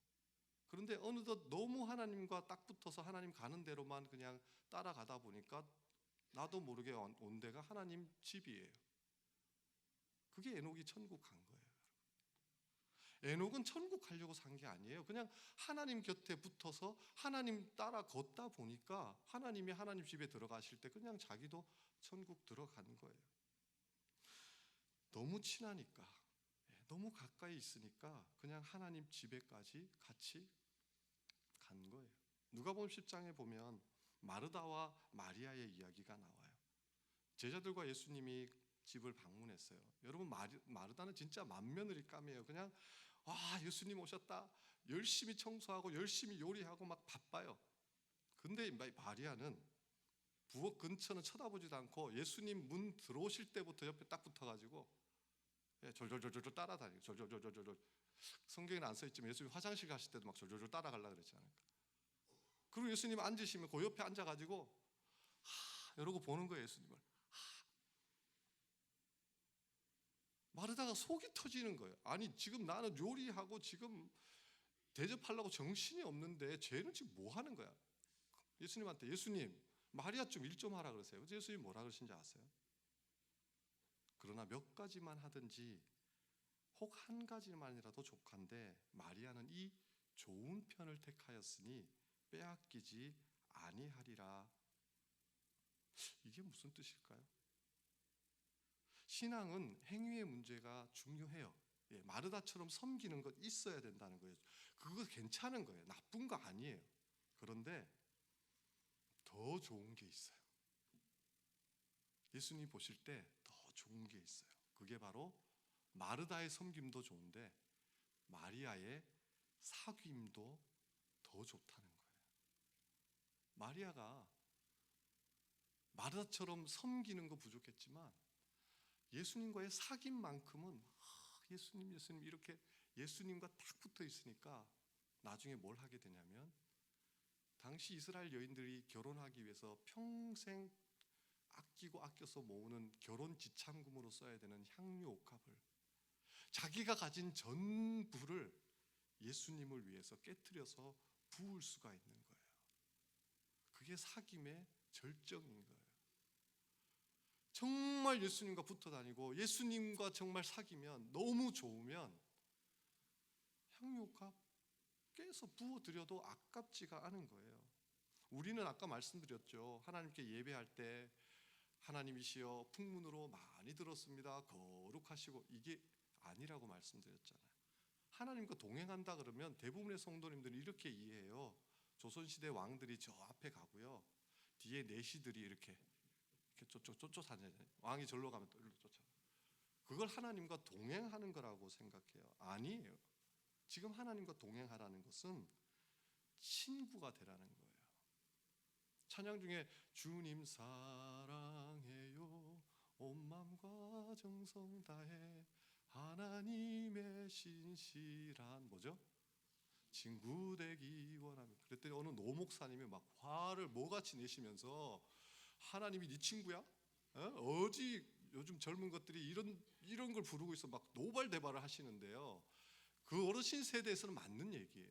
A: 그런데 어느덧 너무 하나님과 딱 붙어서 하나님 가는 대로만 그냥 따라가다 보니까 나도 모르게 온 데가 하나님 집이에요. 그게 에녹이 천국 간 거예요. 에녹은 천국 가려고 산 게 아니에요. 그냥 하나님 곁에 붙어서 하나님 따라 걷다 보니까 하나님이 하나님 집에 들어가실 때 그냥 자기도 천국 들어간 거예요. 너무 친하니까, 너무 가까이 있으니까 그냥 하나님 집에까지 같이 간 거예요. 누가복음 10장에 보면 마르다와 마리아의 이야기가 나와요. 제자들과 예수님이 집을 방문했어요. 여러분, 마르다는 진짜 맏며느리 감이에요. 그냥 예수님 오셨다, 열심히 청소하고 열심히 요리하고 막 바빠요. 근데 마리아는 부엌 근처는 쳐다보지도 않고 예수님 문 들어오실 때부터 옆에 딱 붙어가지고 졸졸졸졸 따라다니고, 졸졸졸졸. 성경에는 안 써있지만 예수님 화장실 가실 때도 막 졸졸졸 따라가려고 그랬지 않을까. 그리고 예수님 앉으시면 그 옆에 앉아가지고 이러고 보는 거예요, 예수님을. 마르다가 속이 터지는 거예요. 아니, 지금 나는 요리하고 지금 대접하려고 정신이 없는데 쟤는 지금 뭐 하는 거야? 예수님한테, 예수님 마리아 좀 일 좀 하라 그러세요. 그래서 예수님 뭐라 그러신지 아세요? 그러나 몇 가지만 하든지 혹 한 가지만이라도 족한데 마리아는 이 좋은 편을 택하였으니 빼앗기지 아니하리라. 이게 무슨 뜻일까요? 신앙은 행위의 문제가 중요해요. 마르다처럼 섬기는 것 있어야 된다는 거예요. 그거 괜찮은 거예요. 나쁜 거 아니에요. 그런데 더 좋은 게 있어요. 예수님 보실 때 더 좋은 게 있어요. 그게 바로 마르다의 섬김도 좋은데 마리아의 사귐도 더 좋다는 거예요. 마리아가 마르다처럼 섬기는 거 부족했지만 예수님과의 사귐만큼은 예수님 이렇게 예수님과 딱 붙어 있으니까 나중에 뭘 하게 되냐면, 당시 이스라엘 여인들이 결혼하기 위해서 평생 아끼고 아껴서 모으는 결혼 지참금으로 써야 되는 향유 옥합을, 자기가 가진 전부를 예수님을 위해서 깨트려서 부을 수가 있는 거예요. 그게 사귐의 절정인 거예요. 정말 예수님과 붙어 다니고 예수님과 정말 사귀면, 너무 좋으면 향유옥합 깨서 부어드려도 아깝지가 않은 거예요. 우리는 아까 말씀드렸죠. 하나님께 예배할 때 하나님이시여 풍문으로 많이 들었습니다, 거룩하시고, 이게 아니라고 말씀드렸잖아요. 하나님과 동행한다 그러면 대부분의 성도님들이 이렇게 이해해요. 조선시대 왕들이 저 앞에 가고요, 뒤에 내시들이 이렇게 쫓아다녀요. 왕이 절로 가면 또 일로 쫓아. 그걸 하나님과 동행하는 거라고 생각해요. 아니에요. 지금 하나님과 동행하라는 것은 친구가 되라는 거예요. 찬양 중에 주님 사랑해요, 온 마음과 정성 다해 하나님의 신실한 뭐죠? 친구 되기 원하며. 그랬더니 어느 노목사님이 막 화를 뭐같이 내시면서, 하나님이 네 친구야? 어디 요즘 젊은 것들이 이런 걸 부르고 있어, 막 노발대발을 하시는데요. 그 어르신 세대에서는 맞는 얘기예요.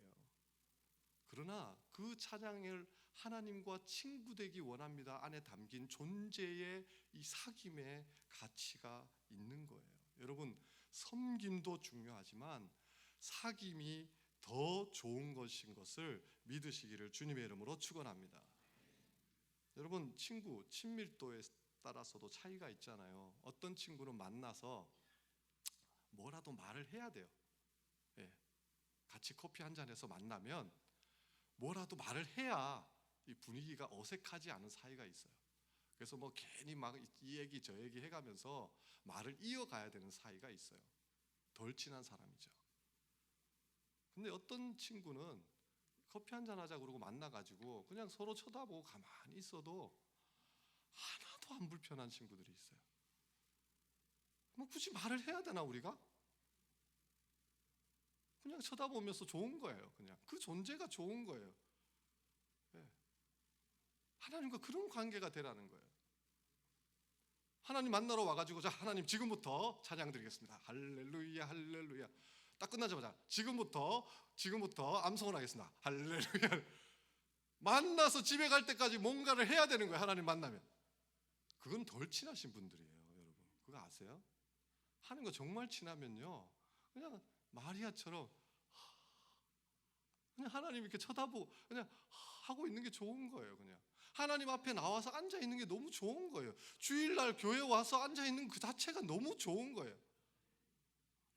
A: 그러나 그 찬양을 하나님과 친구 되기 원합니다 안에 담긴 존재의 이 사귐의 가치가 있는 거예요. 여러분, 섬김도 중요하지만 사귐이 더 좋은 것인 것을 믿으시기를 주님의 이름으로 축원합니다. 여러분, 친구 친밀도에 따라서도 차이가 있잖아요. 어떤 친구는 만나서 뭐라도 말을 해야 돼요. 같이 커피 한 잔해서 만나면 뭐라도 말을 해야 이 분위기가 어색하지 않은 사이가 있어요. 그래서 뭐 괜히 막 이 얘기 저 얘기 해가면서 말을 이어가야 되는 사이가 있어요. 덜 친한 사람이죠. 근데 어떤 친구는 커피 한잔 하자 그러고 만나가지고 그냥 서로 쳐다보고 가만히 있어도 하나도 안 불편한 친구들이 있어요. 뭐 굳이 말을 해야 되나 우리가? 그냥 쳐다보면서 좋은 거예요. 그냥 그 존재가 좋은 거예요. 네. 하나님과 그런 관계가 되라는 거예요. 하나님 만나러 와가지고 자 하나님 지금부터 찬양 드리겠습니다. 할렐루야 할렐루야. 딱 끝나자마자 지금부터 암송을 하겠습니다. 할렐루야. 만나서 집에 갈 때까지 뭔가를 해야 되는 거예요. 하나님 만나면. 그건 덜 친하신 분들이에요. 여러분 그거 아세요? 하나님과 정말 친하면요 그냥 마리아처럼 그냥 하나님 이렇게 쳐다보고 그냥 하고 있는 게 좋은 거예요. 그냥 하나님 앞에 나와서 앉아 있는 게 너무 좋은 거예요. 주일날 교회 와서 앉아 있는 그 자체가 너무 좋은 거예요.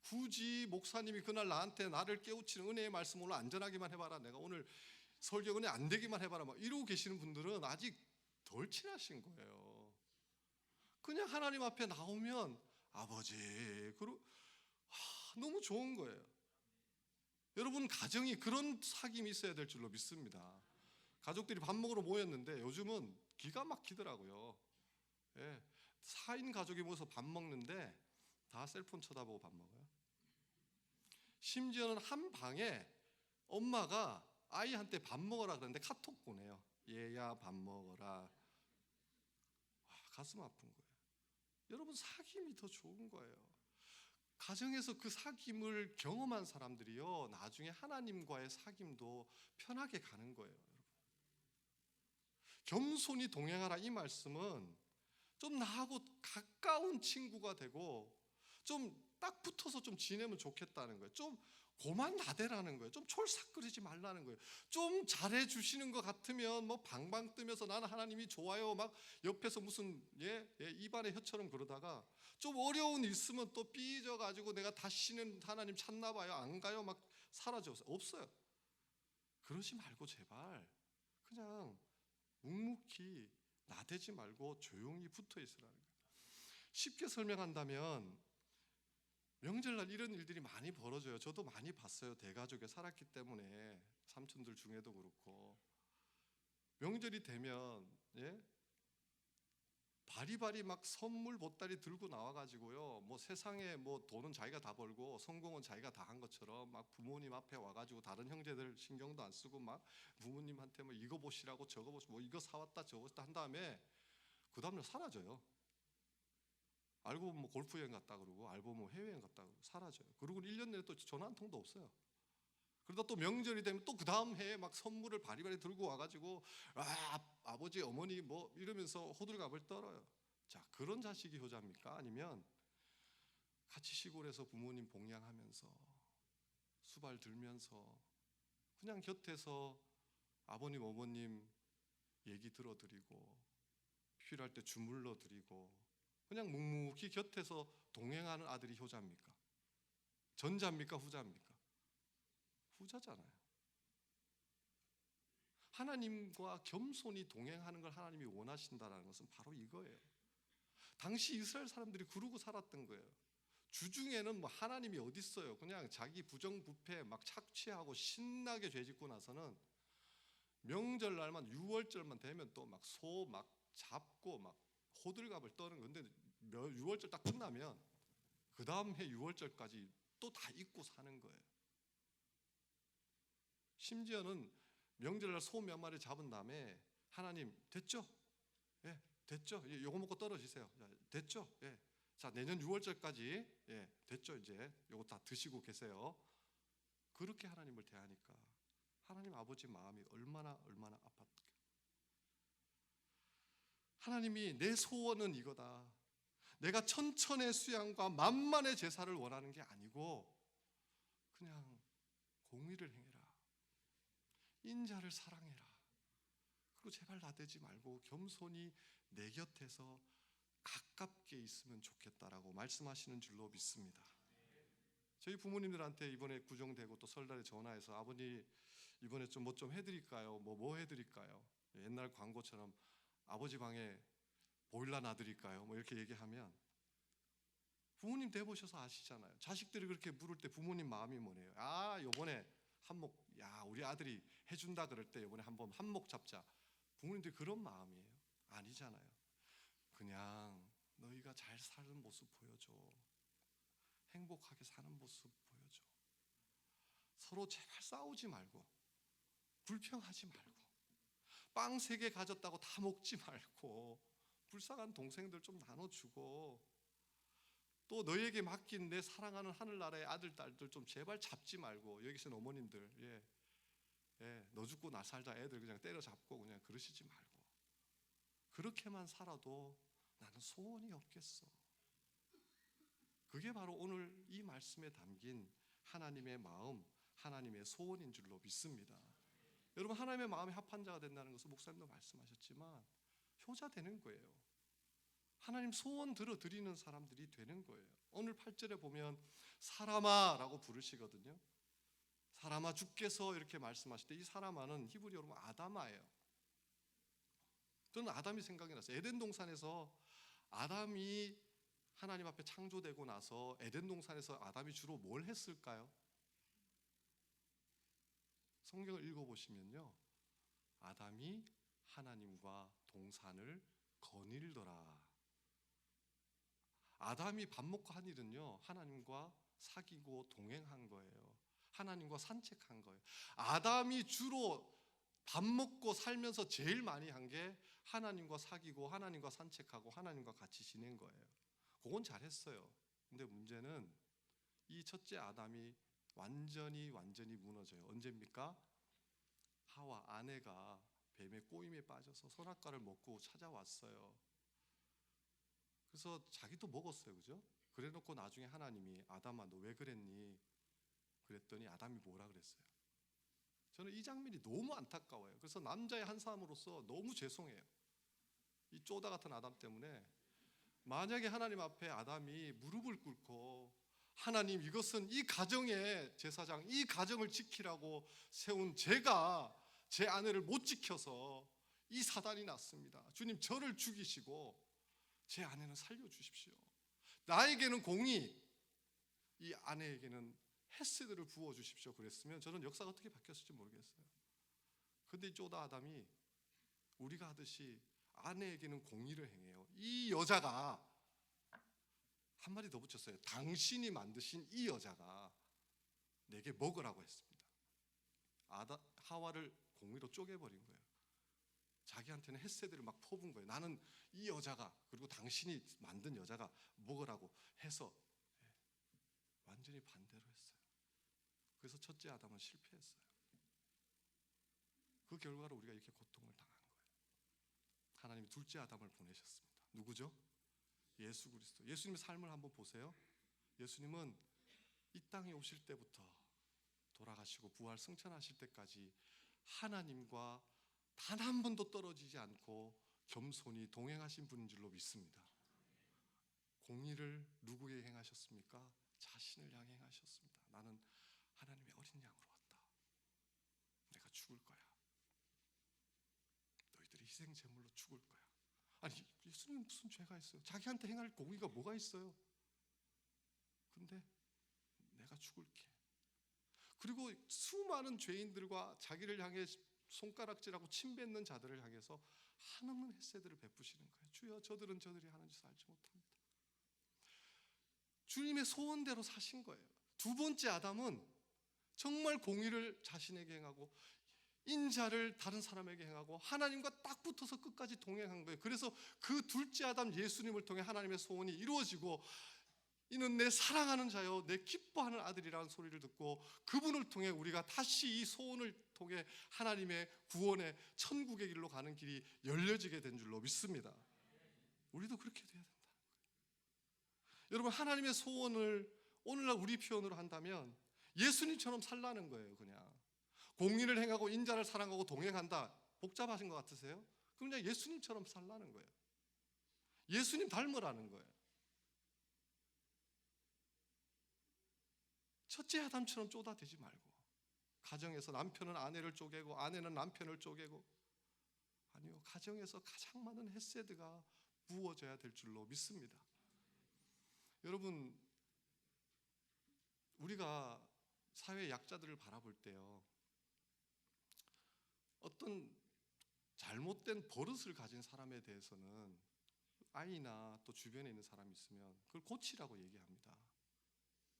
A: 굳이 목사님이 그날 나한테 나를 깨우치는 은혜의 말씀 오늘 안전하기만 해봐라, 내가 오늘 설교 은혜 안 되기만 해봐라 막 이러고 계시는 분들은 아직 덜 친하신 거예요. 그냥 하나님 앞에 나오면 아버지 그리고 너무 좋은 거예요. 여러분 가정이 그런 사귐이 있어야 될 줄로 믿습니다. 가족들이 밥 먹으러 모였는데 요즘은 기가 막히더라고요. 예, 4인 가족이 모여서 밥 먹는데 다 셀폰 쳐다보고 밥 먹어요. 심지어는 한 방에 엄마가 아이한테 밥 먹어라 그러는데 카톡 보내요. 얘야 밥 먹어라. 와, 가슴 아픈 거예요. 여러분 사귐이 더 좋은 거예요. 가정에서 그 사귐을 경험한 사람들이요 나중에 하나님과의 사귐도 편하게 가는 거예요. 여러분. 겸손히 동행하라 이 말씀은 좀 나하고 가까운 친구가 되고 좀 딱 붙어서 좀 지내면 좋겠다는 거예요. 좀 고만 나대라는 거예요. 좀 촐싹거리지 말라는 거예요. 좀 잘해 주시는 것 같으면 뭐 방방 뜨면서 나는 하나님이 좋아요 막 옆에서 무슨 입안에 혀처럼 그러다가 좀 어려운 일 있으면 또 삐져가지고 내가 다시는 하나님 찾나 봐요 안 가요 막 사라져서 없어요. 그러지 말고 제발 그냥 묵묵히 나대지 말고 조용히 붙어 있으라는 거예요. 쉽게 설명한다면 명절날 이런 일들이 많이 벌어져요. 저도 많이 봤어요. 대가족에 살았기 때문에 삼촌들 중에도 그렇고 명절이 되면 바리바리 막 선물 보따리 들고 나와가지고요 뭐 세상에 뭐 돈은 자기가 다 벌고 성공은 자기가 다 한 것처럼 막 부모님 앞에 와가지고 다른 형제들 신경도 안 쓰고 막 부모님한테 뭐 이거 보시라고 저거 보시고 뭐 이거 사왔다 저거 사왔다 한 다음에 그 다음날 사라져요. 알고 보면 뭐 골프 여행 갔다 그러고 알고 보면 해외여행 갔다 그러고 사라져요. 그리고 1년 내내 또 전화 한 통도 없어요. 그러다 또 명절이 되면 또 그 다음 해에 막 선물을 바리바리 들고 와가지고 아버지 어머니 뭐 이러면서 호들갑을 떨어요. 자 그런 자식이 효자입니까? 아니면 같이 시골에서 부모님 봉양하면서 수발 들면서 그냥 곁에서 아버님 어머님 얘기 들어드리고 필요할 때 주물러 드리고 그냥 묵묵히 곁에서 동행하는 아들이 효자입니까? 전자입니까? 후자입니까? 후자잖아요. 하나님과 겸손히 동행하는 걸 하나님이 원하신다는 것은 바로 이거예요. 당시 이스라엘 사람들이 그러고 살았던 거예요. 주중에는 뭐 하나님이 어디 있어요? 그냥 자기 부정부패 막 착취하고 신나게 죄짓고 나서는 명절날만 6월절만 되면 또 막 소 막 잡고 막 호들갑을 떠는 건데 6월절 딱 끝나면 그 다음 해 6월절까지 또 다 잊고 사는 거예요. 심지어는 명절날 소 몇 마리 잡은 다음에 하나님 됐죠? 예, 됐죠? 예, 요거 먹고 떨어지세요. 됐죠? 예. 자, 내년 6월절까지 예, 됐죠? 이제 요거 다 드시고 계세요. 그렇게 하나님을 대하니까 하나님 아버지 마음이 얼마나 아팠을까. 하나님이 내 소원은 이거다. 내가 천천의 수양과 만만의 제사를 원하는 게 아니고 그냥 공의를 행해라. 인자를 사랑해라. 그리고 제발 나대지 말고 겸손히 내 곁에서 가깝게 있으면 좋겠다라고 말씀하시는 줄로 믿습니다. 저희 부모님들한테 이번에 구정되고 또 설날에 전화해서 아버님 이번에 좀 뭐 좀 해드릴까요? 뭐 해드릴까요? 옛날 광고처럼 아버지 방에 보일러 놔드릴까요? 뭐 이렇게 얘기하면 부모님 돼보셔서 아시잖아요. 자식들이 그렇게 물을 때 부모님 마음이 뭐네요. 아, 요번에 한몫, 야, 우리 아들이 해준다 그럴 때 요번에 한번 한몫 잡자. 부모님들이 그런 마음이에요. 아니잖아요. 그냥 너희가 잘 사는 모습 보여줘. 행복하게 사는 모습 보여줘. 서로 제발 싸우지 말고, 불평하지 말고, 빵 3개 가졌다고 다 먹지 말고, 불쌍한 동생들 좀 나눠주고, 또 너에게 맡긴 내 사랑하는 하늘나라의 아들, 딸들 좀 제발 잡지 말고, 여기 계신 어머님들, 너 죽고 나 살자 애들 그냥 때려잡고 그냥 그러시지 말고, 그렇게만 살아도 나는 소원이 없겠어. 그게 바로 오늘 이 말씀에 담긴 하나님의 마음, 하나님의 소원인 줄로 믿습니다. 여러분, 하나님의 마음에 합한 자가 된다는 것은 목사님도 말씀하셨지만 효자 되는 거예요. 하나님 소원 들어드리는 사람들이 되는 거예요. 오늘 8절에 보면 사람아 라고 부르시거든요. 사람아 주께서 이렇게 말씀하실 때 이 사람아는 히브리어로 아담아예요. 저는 아담이 생각이 났어요. 에덴 동산에서 아담이 하나님 앞에 창조되고 나서 에덴 동산에서 아담이 주로 뭘 했을까요? 성경을 읽어보시면요, 아담이 하나님과 동산을 거닐더라. 아담이 밥 먹고 한 일은요, 하나님과 사귀고 동행한 거예요. 하나님과 산책한 거예요. 아담이 주로 밥 먹고 살면서 제일 많이 한 게 하나님과 사귀고 하나님과 산책하고 하나님과 같이 지낸 거예요. 그건 잘했어요. 근데 문제는 이 첫째 아담이 완전히 무너져요. 언제입니까? 하와 아내가 뱀의 꼬임에 빠져서 선악과를 먹고 찾아왔어요. 그래서 자기도 먹었어요. 그죠? 그래놓고 나중에 하나님이 아담아 너 왜 그랬니? 그랬더니 아담이 뭐라 그랬어요? 저는 이 장면이 너무 안타까워요. 그래서 남자의 한 사람으로서 너무 죄송해요. 이 쪼다 같은 아담 때문에. 만약에 하나님 앞에 아담이 무릎을 꿇고 하나님 이것은 이 가정의 제사장, 이 가정을 지키라고 세운 제가 제 아내를 못 지켜서 이 사단이 났습니다. 주님 저를 죽이시고 제 아내는 살려주십시오. 나에게는 공의, 이 아내에게는 헤세드를 부어주십시오. 그랬으면 저는 역사가 어떻게 바뀌었을지 모르겠어요. 근데 이 쪼다 아담이 우리가 하듯이 아내에게는 공의를 행해요. 이 여자가 한마디 더 붙였어요. 당신이 만드신 이 여자가 내게 먹으라고 했습니다. 하와를 공의로 쪼개버린 거예요. 자기한테는 헤세드를 막 퍼부은 거예요. 나는 이 여자가, 그리고 당신이 만든 여자가 먹으라고 해서 완전히 반대로 했어요. 그래서 첫째 아담은 실패했어요. 그 결과로 우리가 이렇게 고통을 당한 거예요. 하나님이 둘째 아담을 보내셨습니다. 누구죠? 예수 그리스도. 예수님의 삶을 한번 보세요. 예수님은 이 땅에 오실 때부터 돌아가시고 부활 승천하실 때까지 하나님과 단 한 번도 떨어지지 않고 겸손히 동행하신 분인 줄로 믿습니다. 공의를 누구에게 행하셨습니까? 자신을 향해 행하셨습니다. 나는 하나님의 어린 양으로 왔다. 내가 죽을 거야. 너희들이 희생 제물로 죽을 거야. 아니 예수님은 무슨 죄가 있어요? 자기한테 행할 공의가 뭐가 있어요? 근데 내가 죽을게. 그리고 수많은 죄인들과 자기를 향해 손가락질하고 침뱉는 자들을 향해서 한없는 헤세드를 베푸시는 거예요. 주여 저들은 저들이 하는 짓을 알지 못합니다. 주님의 소원대로 사신 거예요. 두 번째 아담은 정말 공의를 자신에게 행하고 인자를 다른 사람에게 행하고 하나님과 딱 붙어서 끝까지 동행한 거예요. 그래서 그 둘째 아담 예수님을 통해 하나님의 소원이 이루어지고 이는 내 사랑하는 자요 내 기뻐하는 아들이라는 소리를 듣고 그분을 통해 우리가 다시 이 소원을 통해 하나님의 구원의 천국의 길로 가는 길이 열려지게 된 줄로 믿습니다. 우리도 그렇게 돼야 된다는 거예요. 여러분, 하나님의 소원을 오늘날 우리 표현으로 한다면 예수님처럼 살라는 거예요. 그냥 공의를 행하고 인자를 사랑하고 동행한다. 복잡하신 것 같으세요? 그냥 예수님처럼 살라는 거예요. 예수님 닮으라는 거예요. 첫째 아담처럼 쪼다대지 말고, 가정에서 남편은 아내를 쪼개고 아내는 남편을 쪼개고, 아니요, 가정에서 가장 많은 헤세드가 부어져야 될 줄로 믿습니다. 여러분, 우리가 사회 약자들을 바라볼 때요, 어떤 잘못된 버릇을 가진 사람에 대해서는 아이나 또 주변에 있는 사람이 있으면 그걸 고치라고 얘기합니다.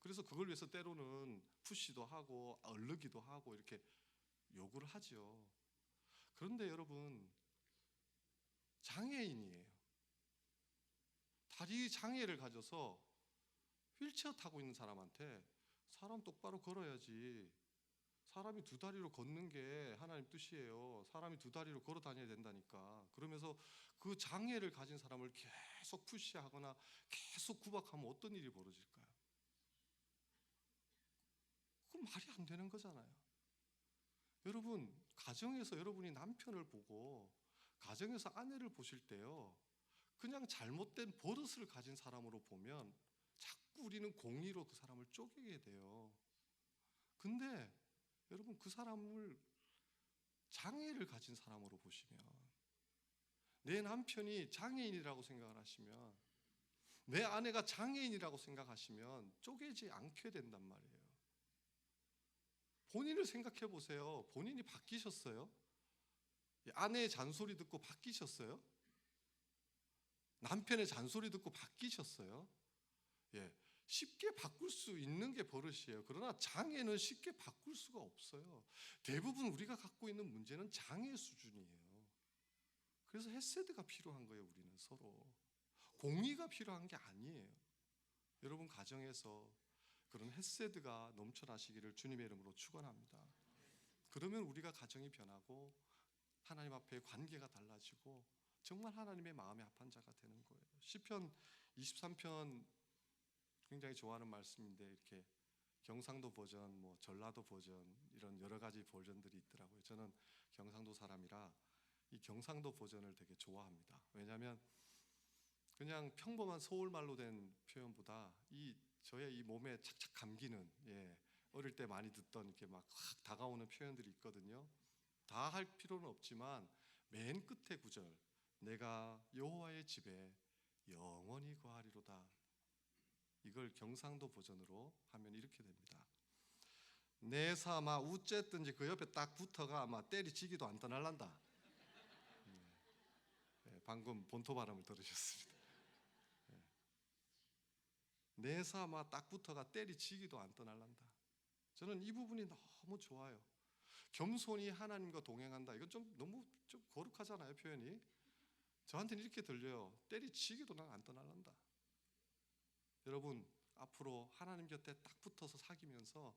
A: 그래서 그걸 위해서 때로는 푸시도 하고 얼르기도 하고 이렇게 요구를 하죠. 그런데 여러분, 장애인이에요. 다리 장애를 가져서 휠체어 타고 있는 사람한테 사람 똑바로 걸어야지, 사람이 두 다리로 걷는 게 하나님 뜻이에요. 사람이 두 다리로 걸어 다녀야 된다니까. 그러면서 그 장애를 가진 사람을 계속 푸시하거나 계속 구박하면 어떤 일이 벌어질까요? 그건 말이 안 되는 거잖아요. 여러분, 가정에서 여러분이 남편을 보고 가정에서 아내를 보실 때요, 그냥 잘못된 버릇을 가진 사람으로 보면 자꾸 우리는 공의로 그 사람을 쪼개게 돼요. 근데 여러분, 그 사람을 장애를 가진 사람으로 보시면, 내 남편이 장애인이라고 생각을 하시면, 내 아내가 장애인이라고 생각하시면 쪼개지 않게 된단 말이에요. 본인을 생각해 보세요. 본인이 바뀌셨어요? 아내의 잔소리 듣고 바뀌셨어요? 남편의 잔소리 듣고 바뀌셨어요? 예, 쉽게 바꿀 수 있는 게 버릇이에요. 그러나 장애는 쉽게 바꿀 수가 없어요. 대부분 우리가 갖고 있는 문제는 장애 수준이에요. 그래서 헤세드가 필요한 거예요. 우리는 서로 공의가 필요한 게 아니에요. 여러분, 가정에서 그런 헤세드가 넘쳐나시기를 주님의 이름으로 축원합니다. 그러면 우리가 가정이 변하고 하나님 앞에 관계가 달라지고 정말 하나님의 마음에 합한 자가 되는 거예요. 시편 23편 굉장히 좋아하는 말씀인데, 이렇게 경상도 버전, 뭐 전라도 버전, 이런 여러 가지 버전들이 있더라고요. 저는 경상도 사람이라 이 경상도 버전을 되게 좋아합니다. 왜냐하면 그냥 평범한 서울말로 된 표현보다 저의 이 몸에 착착 감기는, 어릴 때 많이 듣던 이렇게 막 확 다가오는 표현들이 있거든요. 다 할 필요는 없지만 맨 끝에 구절, 내가 여호와의 집에 영원히 거하리로다, 이걸 경상도 버전으로 하면 이렇게 됩니다. 내사 마 우쨌든지 그 옆에 딱 붙어가 아마 때리치기도 안 떠날란다. 방금 본토 발음을 들으셨습니다. 내사 마 딱 붙어가 때리치기도 안 떠날란다. 저는 이 부분이 너무 좋아요. 겸손히 하나님과 동행한다. 이건 좀 너무 좀 거룩하잖아요, 표현이. 저한테는 이렇게 들려요. 때리치기도 난 안 떠날란다. 여러분, 앞으로 하나님 곁에 딱 붙어서 사귀면서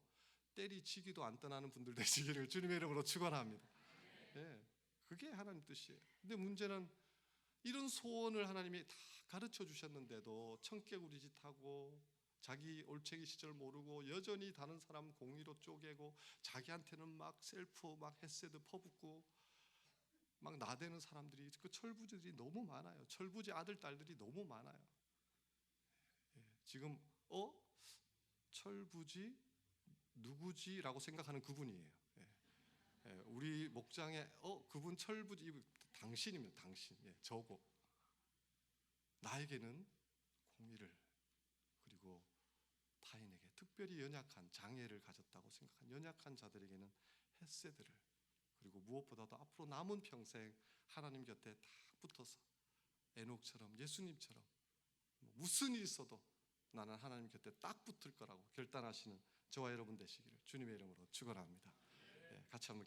A: 때리치기도 안 떠나는 분들 되시기를 주님의 이름으로 축원합니다. 그게 하나님 뜻이에요. 근데 문제는 이런 소원을 하나님이 다 가르쳐 주셨는데도 청개구리짓하고 자기 올챙이 시절 모르고 여전히 다른 사람 공의로 쪼개고 자기한테는 막 셀프 막 헤세드 퍼붓고 막 나대는 사람들이, 그 철부지들이 너무 많아요. 철부지 아들 딸들이 너무 많아요. 지금 철부지 누구지라고 생각하는 그분이에요. 우리 목장에 그분 철부지, 당신이면 당신, 저고. 나에게는 공의를, 그리고 타인에게, 특별히 연약한 장애를 가졌다고 생각한 연약한 자들에게는 헤세드를, 그리고 무엇보다도 앞으로 남은 평생 하나님 곁에 딱 붙어서 에녹처럼 예수님처럼 무슨 일 있어도 나는 하나님 곁에 딱 붙을 거라고 결단하시는 저와 여러분 되시기를 주님의 이름으로 축원합니다. 같이 한번